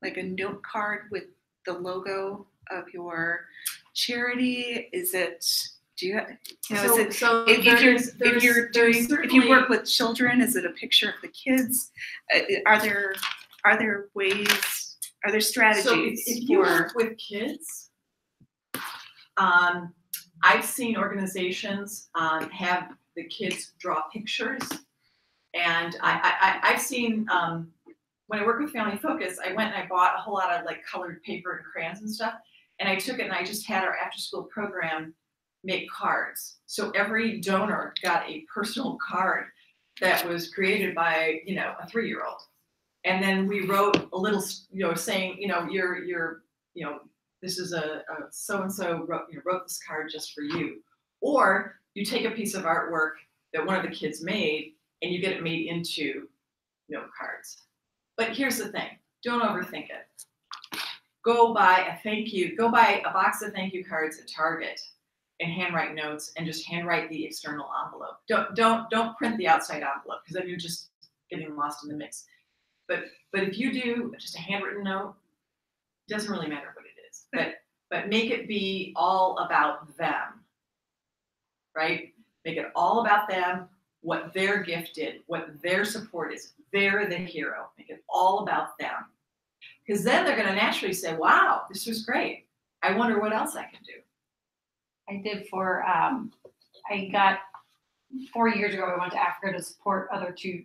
like a note card with the logo of your charity? Is it, if you work with children, is it a picture of the kids? Are there strategies? So if you work with kids, I've seen organizations have the kids draw pictures, and I've seen when I work with Family Focus, I went and I bought a whole lot of like colored paper and crayons and stuff, and I took it and I just had our after-school program make cards. So every donor got a personal card that was created by a 3-year-old, and then we wrote a little saying your this is a so-and-so wrote this card just for you. Or you take a piece of artwork that one of the kids made and you get it made into note cards. But here's the thing, don't overthink it. Go buy a box of thank you cards at Target and handwrite notes and just handwrite the external envelope. Don't print the outside envelope because then you're just getting lost in the mix. But if you do just a handwritten note, it doesn't really matter what it is. But make it be all about them, right? Make it all about them, what their gift did, what their support is. They're the hero. Make it all about them. Because then they're going to naturally say, wow, this was great. I wonder what else I can do. I did for, I got 4 years ago, I went to Africa to support other two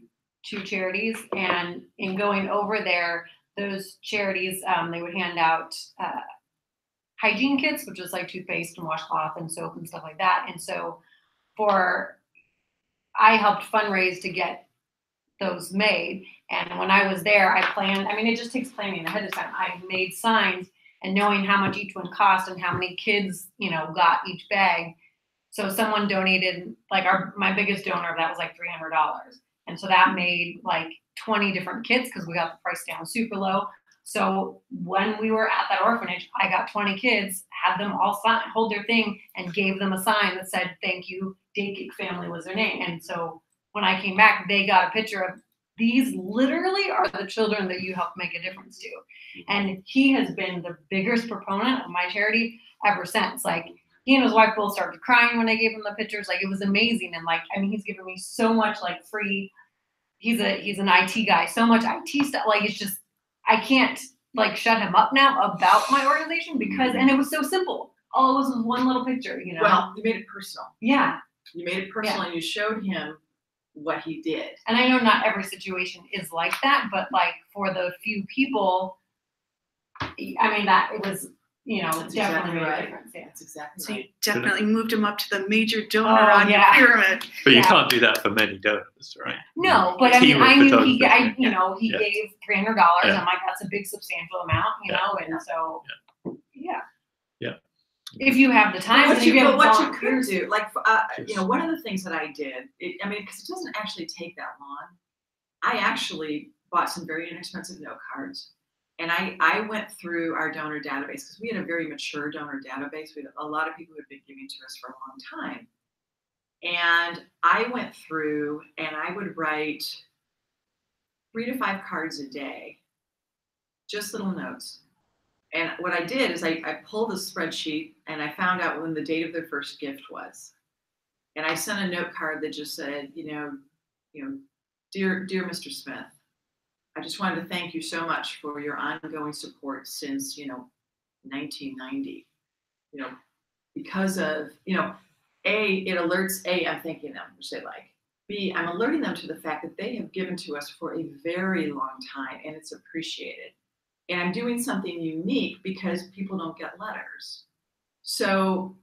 charities. And in going over there, those charities, they would hand out hygiene kits, which is like toothpaste and washcloth and soap and stuff like that. And so I helped fundraise to get those made. And when I was there, I planned, I mean, it just takes planning ahead of time. I made signs and knowing how much each one cost and how many kids, got each bag. So someone donated, like my biggest donor of that was like $300. And so that made like 20 different kits because we got the price down super low. So when we were at that orphanage, I got 20 kids, had them all hold their thing and gave them a sign that said, thank you, Day Cake Family was their name. And so when I came back, they got a picture of these literally are the children that you helped make a difference to. And he has been the biggest proponent of my charity ever since. Like he and his wife both started crying when I gave him the pictures. Like it was amazing. And like, I mean, he's given me so much like free, he's an IT guy, so much IT stuff. Like it's just, I can't like shut him up now about my organization because, and it was so simple. All it was one little picture, Well, you made it personal. Yeah. You made it personal and you showed him what he did. And I know not every situation is like that, but like for the few people, I mean, that it was, That's definitely exactly made a right. difference. Yeah. That's exactly So you right. definitely moved him up to the major donor Oh, on your yeah. pyramid. But you Yeah. can't do that for many donors, right? No, but I mean, Teamwork I knew photography, he yeah. gave $300. Yeah. I'm like, that's a big substantial amount, and so, yeah. Yeah. If you have the time, But then you get what you could volunteers. do, like, one of the things that I did, because it doesn't actually take that long. I actually bought some very inexpensive note cards. And I went through our donor database because we had a very mature donor database. We had a lot of people who had been giving to us for a long time. And I went through and I would write 3 to 5 cards a day, just little notes. And what I did is I pulled a spreadsheet and I found out when the date of their first gift was. And I sent a note card that just said, dear Mr. Smith, I just wanted to thank you so much for your ongoing support since, 1990. Because of, A, it alerts, A, I'm thanking them, which they like. B, I'm alerting them to the fact that they have given to us for a very long time and it's appreciated. And I'm doing something unique because people don't get letters. So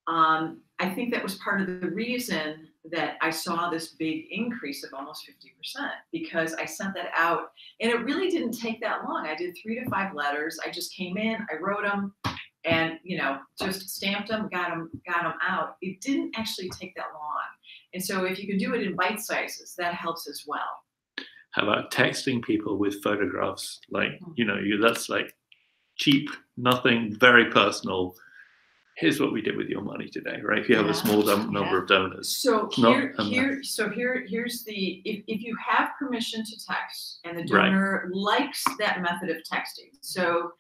I think that was part of the reason that I saw this big increase of almost 50% because I sent that out and it really didn't take that long. I did 3 to 5 letters. I just came in, I wrote them and, just stamped them, got them out. It didn't actually take that long. And so if you can do it in bite sizes, that helps as well. How about texting people with photographs? Like, that's like cheap, nothing, very personal. Here's what we did with your money today, right? If you have a small number of donors. So here's the, if you have permission to text and the donor likes that method of texting. So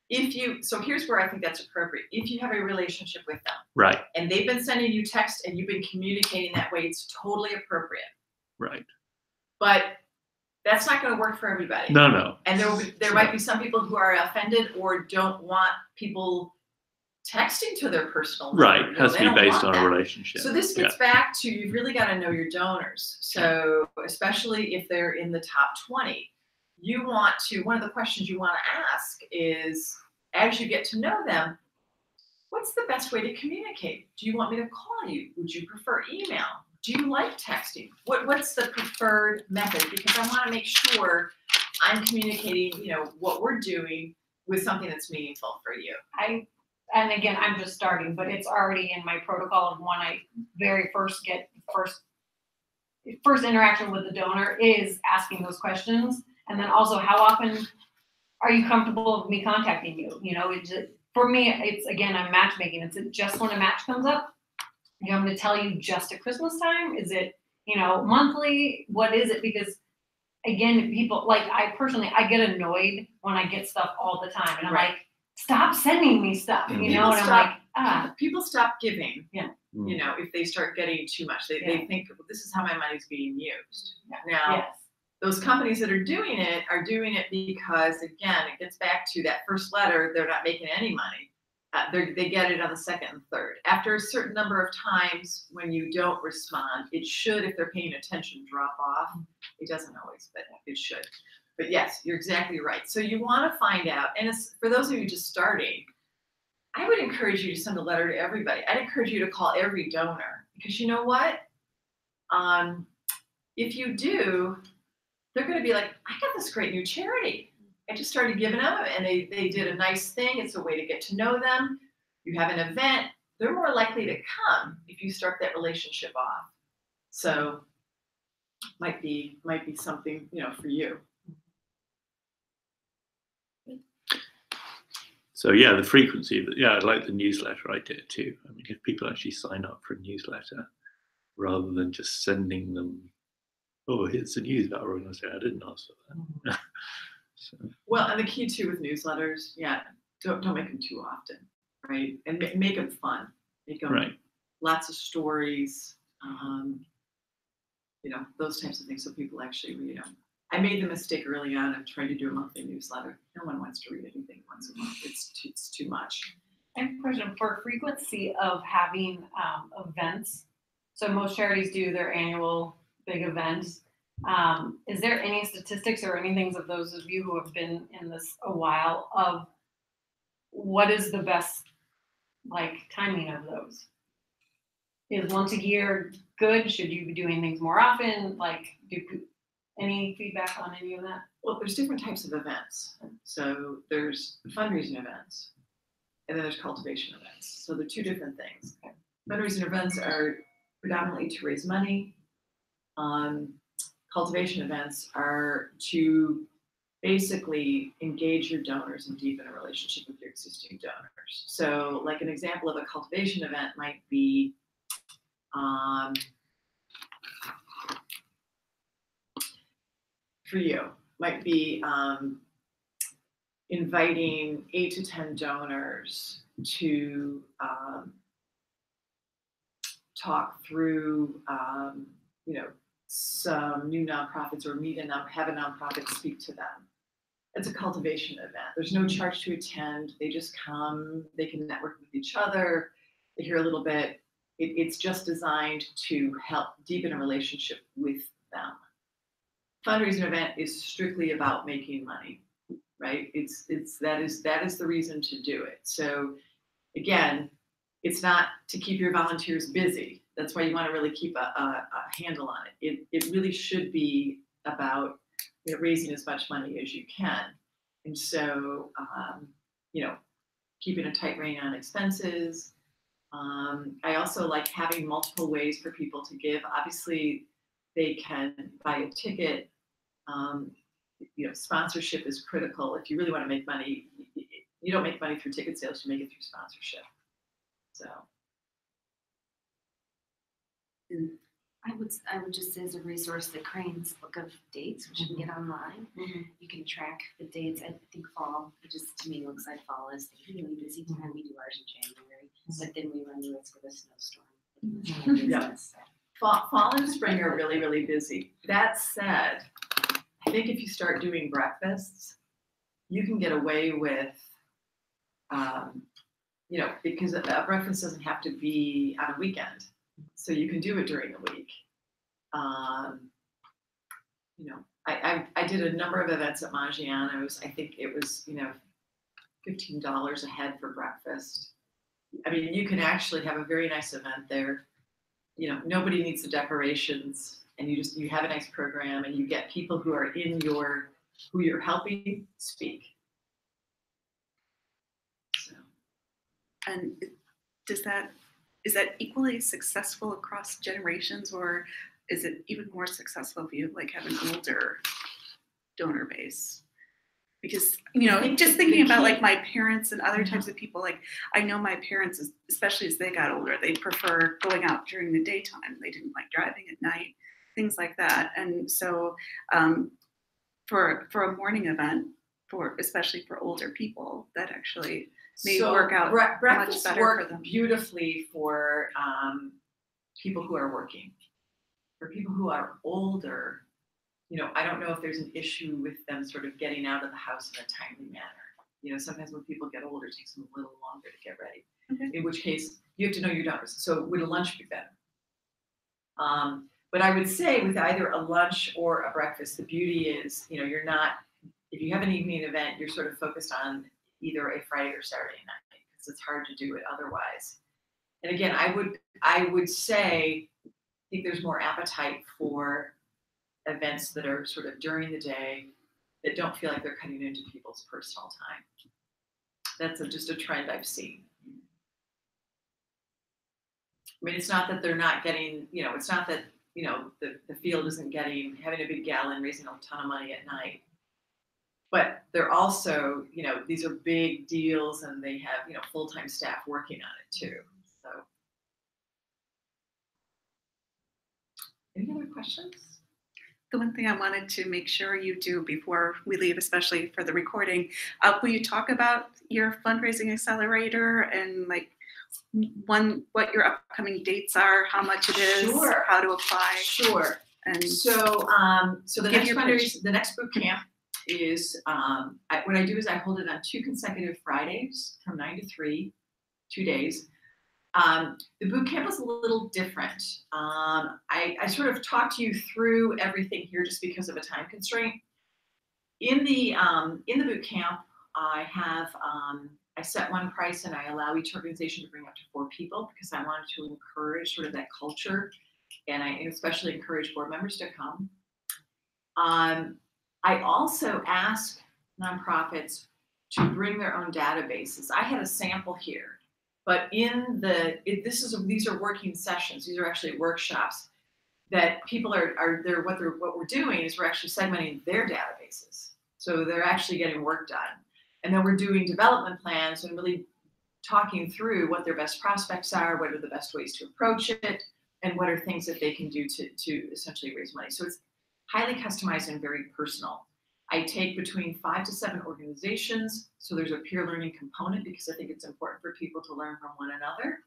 here's where I think that's appropriate. If you have a relationship with them. Right. And they've been sending you text and you've been communicating that way, it's totally appropriate. Right. But that's not going to work for everybody. No. And there might be some people who are offended or don't want people texting to their personal number. Right, it has to be based on a relationship. So this gets back to, you've really got to know your donors. So especially if they're in the top 20, one of the questions you want to ask is, as you get to know them, what's the best way to communicate? Do you want me to call you? Would you prefer email? Do you like texting? What's the preferred method? Because I want to make sure I'm communicating, what we're doing with something that's meaningful for you. And again, I'm just starting, but it's already in my protocol of when I very first get first interaction with the donor is asking those questions. And then also, how often are you comfortable with me contacting you? You know, for me, it's again, I'm matchmaking. It's just when a match comes up, you know, I'm going to tell you just at Christmas time. Is it, you know, monthly? What is it? Because again, people like I get annoyed when I get stuff all the time, and I'm like, stop sending me stuff, you know, and I'm like, people stop giving. Yeah. You know, if they start getting too much, they think, well, this is how my money's being used. Now, yes. Those companies that are doing it because, again, it gets back to that first letter, they're not making any money. They get it on the second and third. After a certain number of times when you don't respond, it should, if they're paying attention, drop off. It doesn't always, but it should. But yes, you're exactly right. So you want to find out, and it's, for those of you just starting, I would encourage you to send a letter to everybody. I'd encourage you to call every donor, because you know what? If you do, they're going to be like, I got this great new charity. I just started giving them, and they did a nice thing. It's a way to get to know them. You have an event. They're more likely to come if you start that relationship off. So might be something, you know, for you. So yeah, the frequency, I like the newsletter idea too. I mean, if people actually sign up for a newsletter rather than just sending them, oh, here's the news about our organization, I didn't ask for that. So. Well, and the key too with newsletters, don't make them too often, right? And make them fun. Make them lots of stories, you know, those types of things, so people actually read them. I made the mistake early on of trying to do a monthly newsletter. No one wants to read anything once a month. It's too much. I have a question for frequency of having events. So most charities do their annual big events. Is there any statistics or anything of those of you who have been in this a while of what is the best like timing of those? Is once a year good? Should you be doing things more often? Like, any feedback on any of that? Well, there's different types of events. So there's fundraising events, and then there's cultivation events. So they're two different things. Okay. Fundraising events are predominantly to raise money. Cultivation events are to basically engage your donors and deepen a relationship with your existing donors. So like an example of a cultivation event might be for you, might be inviting 8 to 10 donors to talk through, you know, some new nonprofits, or have a nonprofit speak to them. It's a cultivation event. There's no charge to attend. They just come, they can network with each other, they hear a little bit. It's just designed to help deepen a relationship with them. Fundraising event is strictly about making money, right? That is the reason to do it. So again, it's not to keep your volunteers busy. That's why you want to really keep a handle on it. It really should be about, you know, raising as much money as you can. And so, you know, keeping a tight rein on expenses. I also like having multiple ways for people to give. Obviously, they can buy a ticket. You know, sponsorship is critical. If you really want to make money, you don't make money through ticket sales, you make it through sponsorship. So. I would just say as a resource, the Crane's book of dates, which you can get online. You can track the dates. I think fall, it just to me looks like fall is the really busy time. We do ours in January, but then we run the risk of a snowstorm. Yeah. Fall and spring are really, really busy. That said, I think if you start doing breakfasts, you can get away with, you know, because a breakfast doesn't have to be on a weekend. So you can do it during the week. You know, I did a number of events at Maggiano's. I think it was, you know, $15 a head for breakfast. I mean, you can actually have a very nice event there. You know, nobody needs the decorations, and you have a nice program, and you get people who are who you're helping speak. And is that equally successful across generations, or is it even more successful if you like have an older donor base? Because, you know, just thinking about like my parents and other types of people, like I know my parents, especially as they got older, they prefer going out during the daytime. They didn't like driving at night, things like that. And so for a morning event, especially for older people, that actually may work out much breakfast better work for them. beautifully for people who are working. For people who are older, you know, I don't know if there's an issue with them sort of getting out of the house in a timely manner. You know, sometimes when people get older, it takes them a little longer to get ready. Okay. In which case, you have to know your donors. So would a lunch be better? But I would say with either a lunch or a breakfast, the beauty is, you know, you're not, if you have an evening event, you're sort of focused on either a Friday or Saturday night because it's hard to do it otherwise. And again, I would say, I think there's more appetite for events that are sort of during the day that don't feel like they're cutting into people's personal time. That's just a trend I've seen. I mean, it's not that they're not getting, you know, it's not that, you know, the field isn't having a big gala and raising a ton of money at night. But they're also, you know, these are big deals and they have, you know, full-time staff working on it too. So, any other questions? The one thing I wanted to make sure you do before we leave, especially for the recording, will you talk about your fundraising accelerator and like what your upcoming dates are, how much it is, Sure. how to apply? Sure. And so the give next your fundraising, the next boot camp is what I do is I hold it on 2 consecutive Fridays from 9 to 3, 2 days. The boot camp is a little different. I sort of talked you through everything here just because of a time constraint. In the boot camp, I have I set one price and I allow each organization to bring up to 4 people because I wanted to encourage sort of that culture, and I especially encourage board members to come. I also ask nonprofits to bring their own databases. I had a sample here. But these are working sessions. These are actually workshops that people what we're doing is we're actually segmenting their databases. So they're actually getting work done. And then we're doing development plans and really talking through what their best prospects are, what are the best ways to approach it, and what are things that they can do to essentially raise money. So it's highly customized and very personal. I take between 5 to 7 organizations, so there's a peer learning component because I think it's important for people to learn from one another.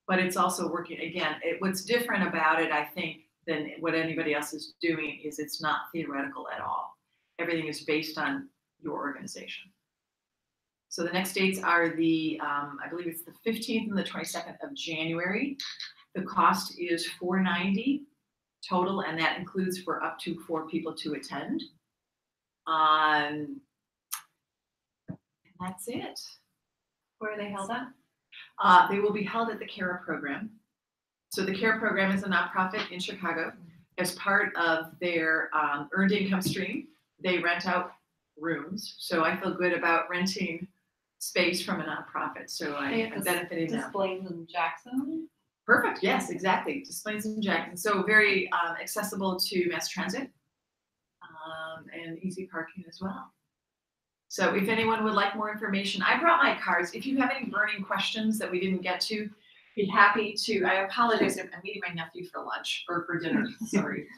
But it's also working, again, what's different about it, I think, than what anybody else is doing is it's not theoretical at all. Everything is based on your organization. So the next dates are I believe it's the 15th and the 22nd of January. The cost is $490 total, and that includes for up to 4 people to attend. And that's it. Where are they held at? They will be held at the CARA program. So the CARA program is a nonprofit in Chicago. As part of their earned income stream, they rent out rooms. So I feel good about renting space from a nonprofit. So I'm benefiting them. Des Plaines and Jackson? Perfect. Yes, exactly. Des Plaines and Jackson. So very accessible to mass transit and easy parking as well. So if anyone would like more information, I brought my cards. If you have any burning questions that we didn't get to, be happy to. I apologize. I'm meeting my nephew for lunch or for dinner. Sorry,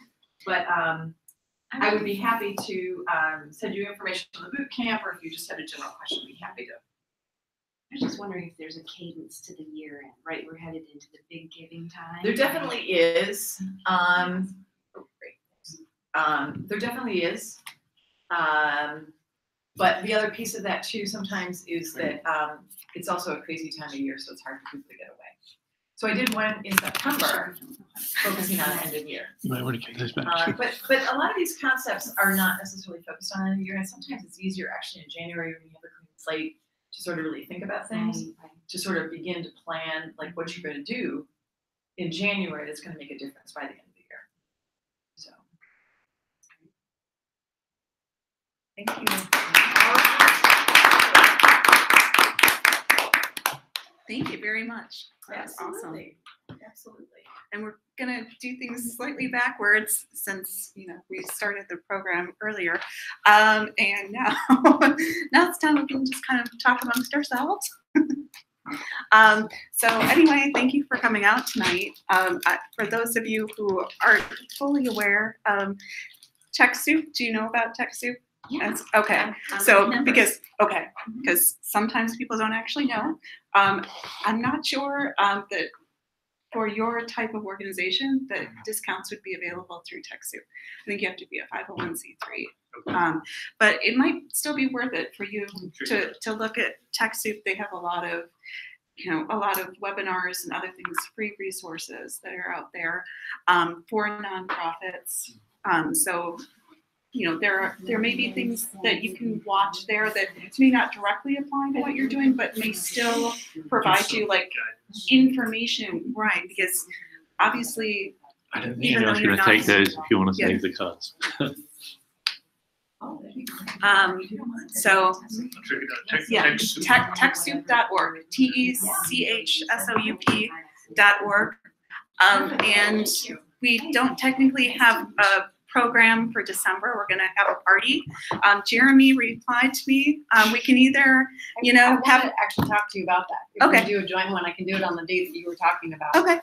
but I would be happy to send you information on the boot camp, or if you just had a general question, I'd be happy to. I was just wondering if there's a cadence to the year end, right? We're headed into the big giving time. There definitely is. There definitely is. But the other piece of that too sometimes is that it's also a crazy time of year, so it's hard for people to get away. So I did one in September, focusing on end of year. You might want to take this back. But a lot of these concepts are not necessarily focused on end of year, and sometimes it's easier actually in January when you have a clean slate to sort of really think about things, to sort of begin to plan like what you're going to do in January that's going to make a difference by the end of the year. So, thank you. Thank you very much. That's awesome. Absolutely. Absolutely. And we're gonna do things slightly backwards since we started the program earlier, and now now it's time we can just kind of talk amongst ourselves. So anyway, thank you for coming out tonight. For those of you who aren't fully aware, TechSoup. Do you know about TechSoup? Yeah. Okay. So because sometimes people don't actually know. I'm not sure that for your type of organization that discounts would be available through TechSoup. I think you have to be a 501c3. But it might still be worth it for you to look at TechSoup. They have a lot of webinars and other things, free resources that are out there for nonprofits. So there may be things that you can watch there that may not directly apply to what you're doing, but may still provide you like information, right? Because obviously, I don't think even though anyone's you're going to not- take those if you want to Yeah. save the cards. So Check it out. yeah, TechSoup. TechSoup.org, TECHSOUP.org, and we don't technically have a program for December. We're going to have a party. Jeremy replied to me. We can either, I want to actually talk to you about that. If Okay. we do a joint one, I can do it on the date that you were talking about. Okay.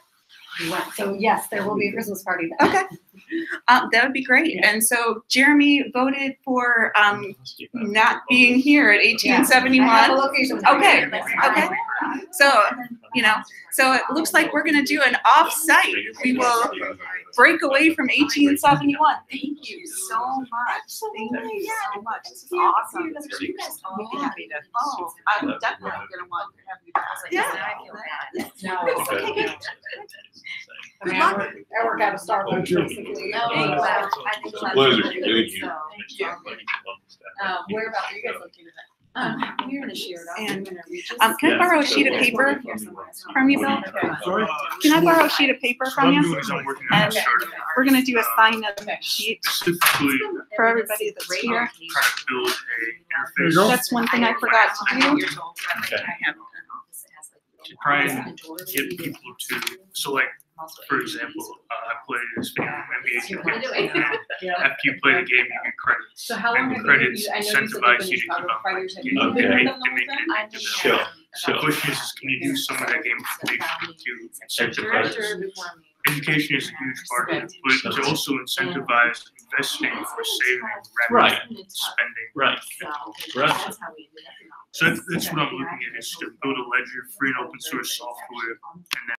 You went. So yes, there will be a Christmas party then. Okay. That would be great. Yeah. And so Jeremy voted for not being here at 1871. I have a location. for you. Okay. Okay. So it looks like we're going to do an off-site. We will break away from 1871. Thank you so much. Thank you so much. This is awesome. You guys will be happy to. Oh, I'm definitely going to want to have you guys. Yeah. No. It's okay. I mean, I work out of Starbucks basically. I think It's a pleasure. Thank you. Whereabouts are you guys located at? We're in the shared office. And, in our regions. Can I borrow a sheet of paper from you, Bill? Can I borrow a sheet of paper What from I'm you? doing is I'm working on And a startup. we're going to do a sign up sheet Specifically for everybody that's here. trying to build a There you interface go. That's one thing I forgot to do. to try and get people to, so like, for example, I play this game, NBA 2K. After you play the game, you get credits. So how long And have the credits you, I know you said incentivize you've you been to in keep Chicago up. 5 years. Have You you know, been they with make them the whole time? it Sure. The question is, can you use some of that gamification to incentivize? Education is a huge part of it, but to also incentivize investing or saving rather Right. than spending. Right. Right. So that's what I'm looking at, is to build a ledger, free and open source software, and then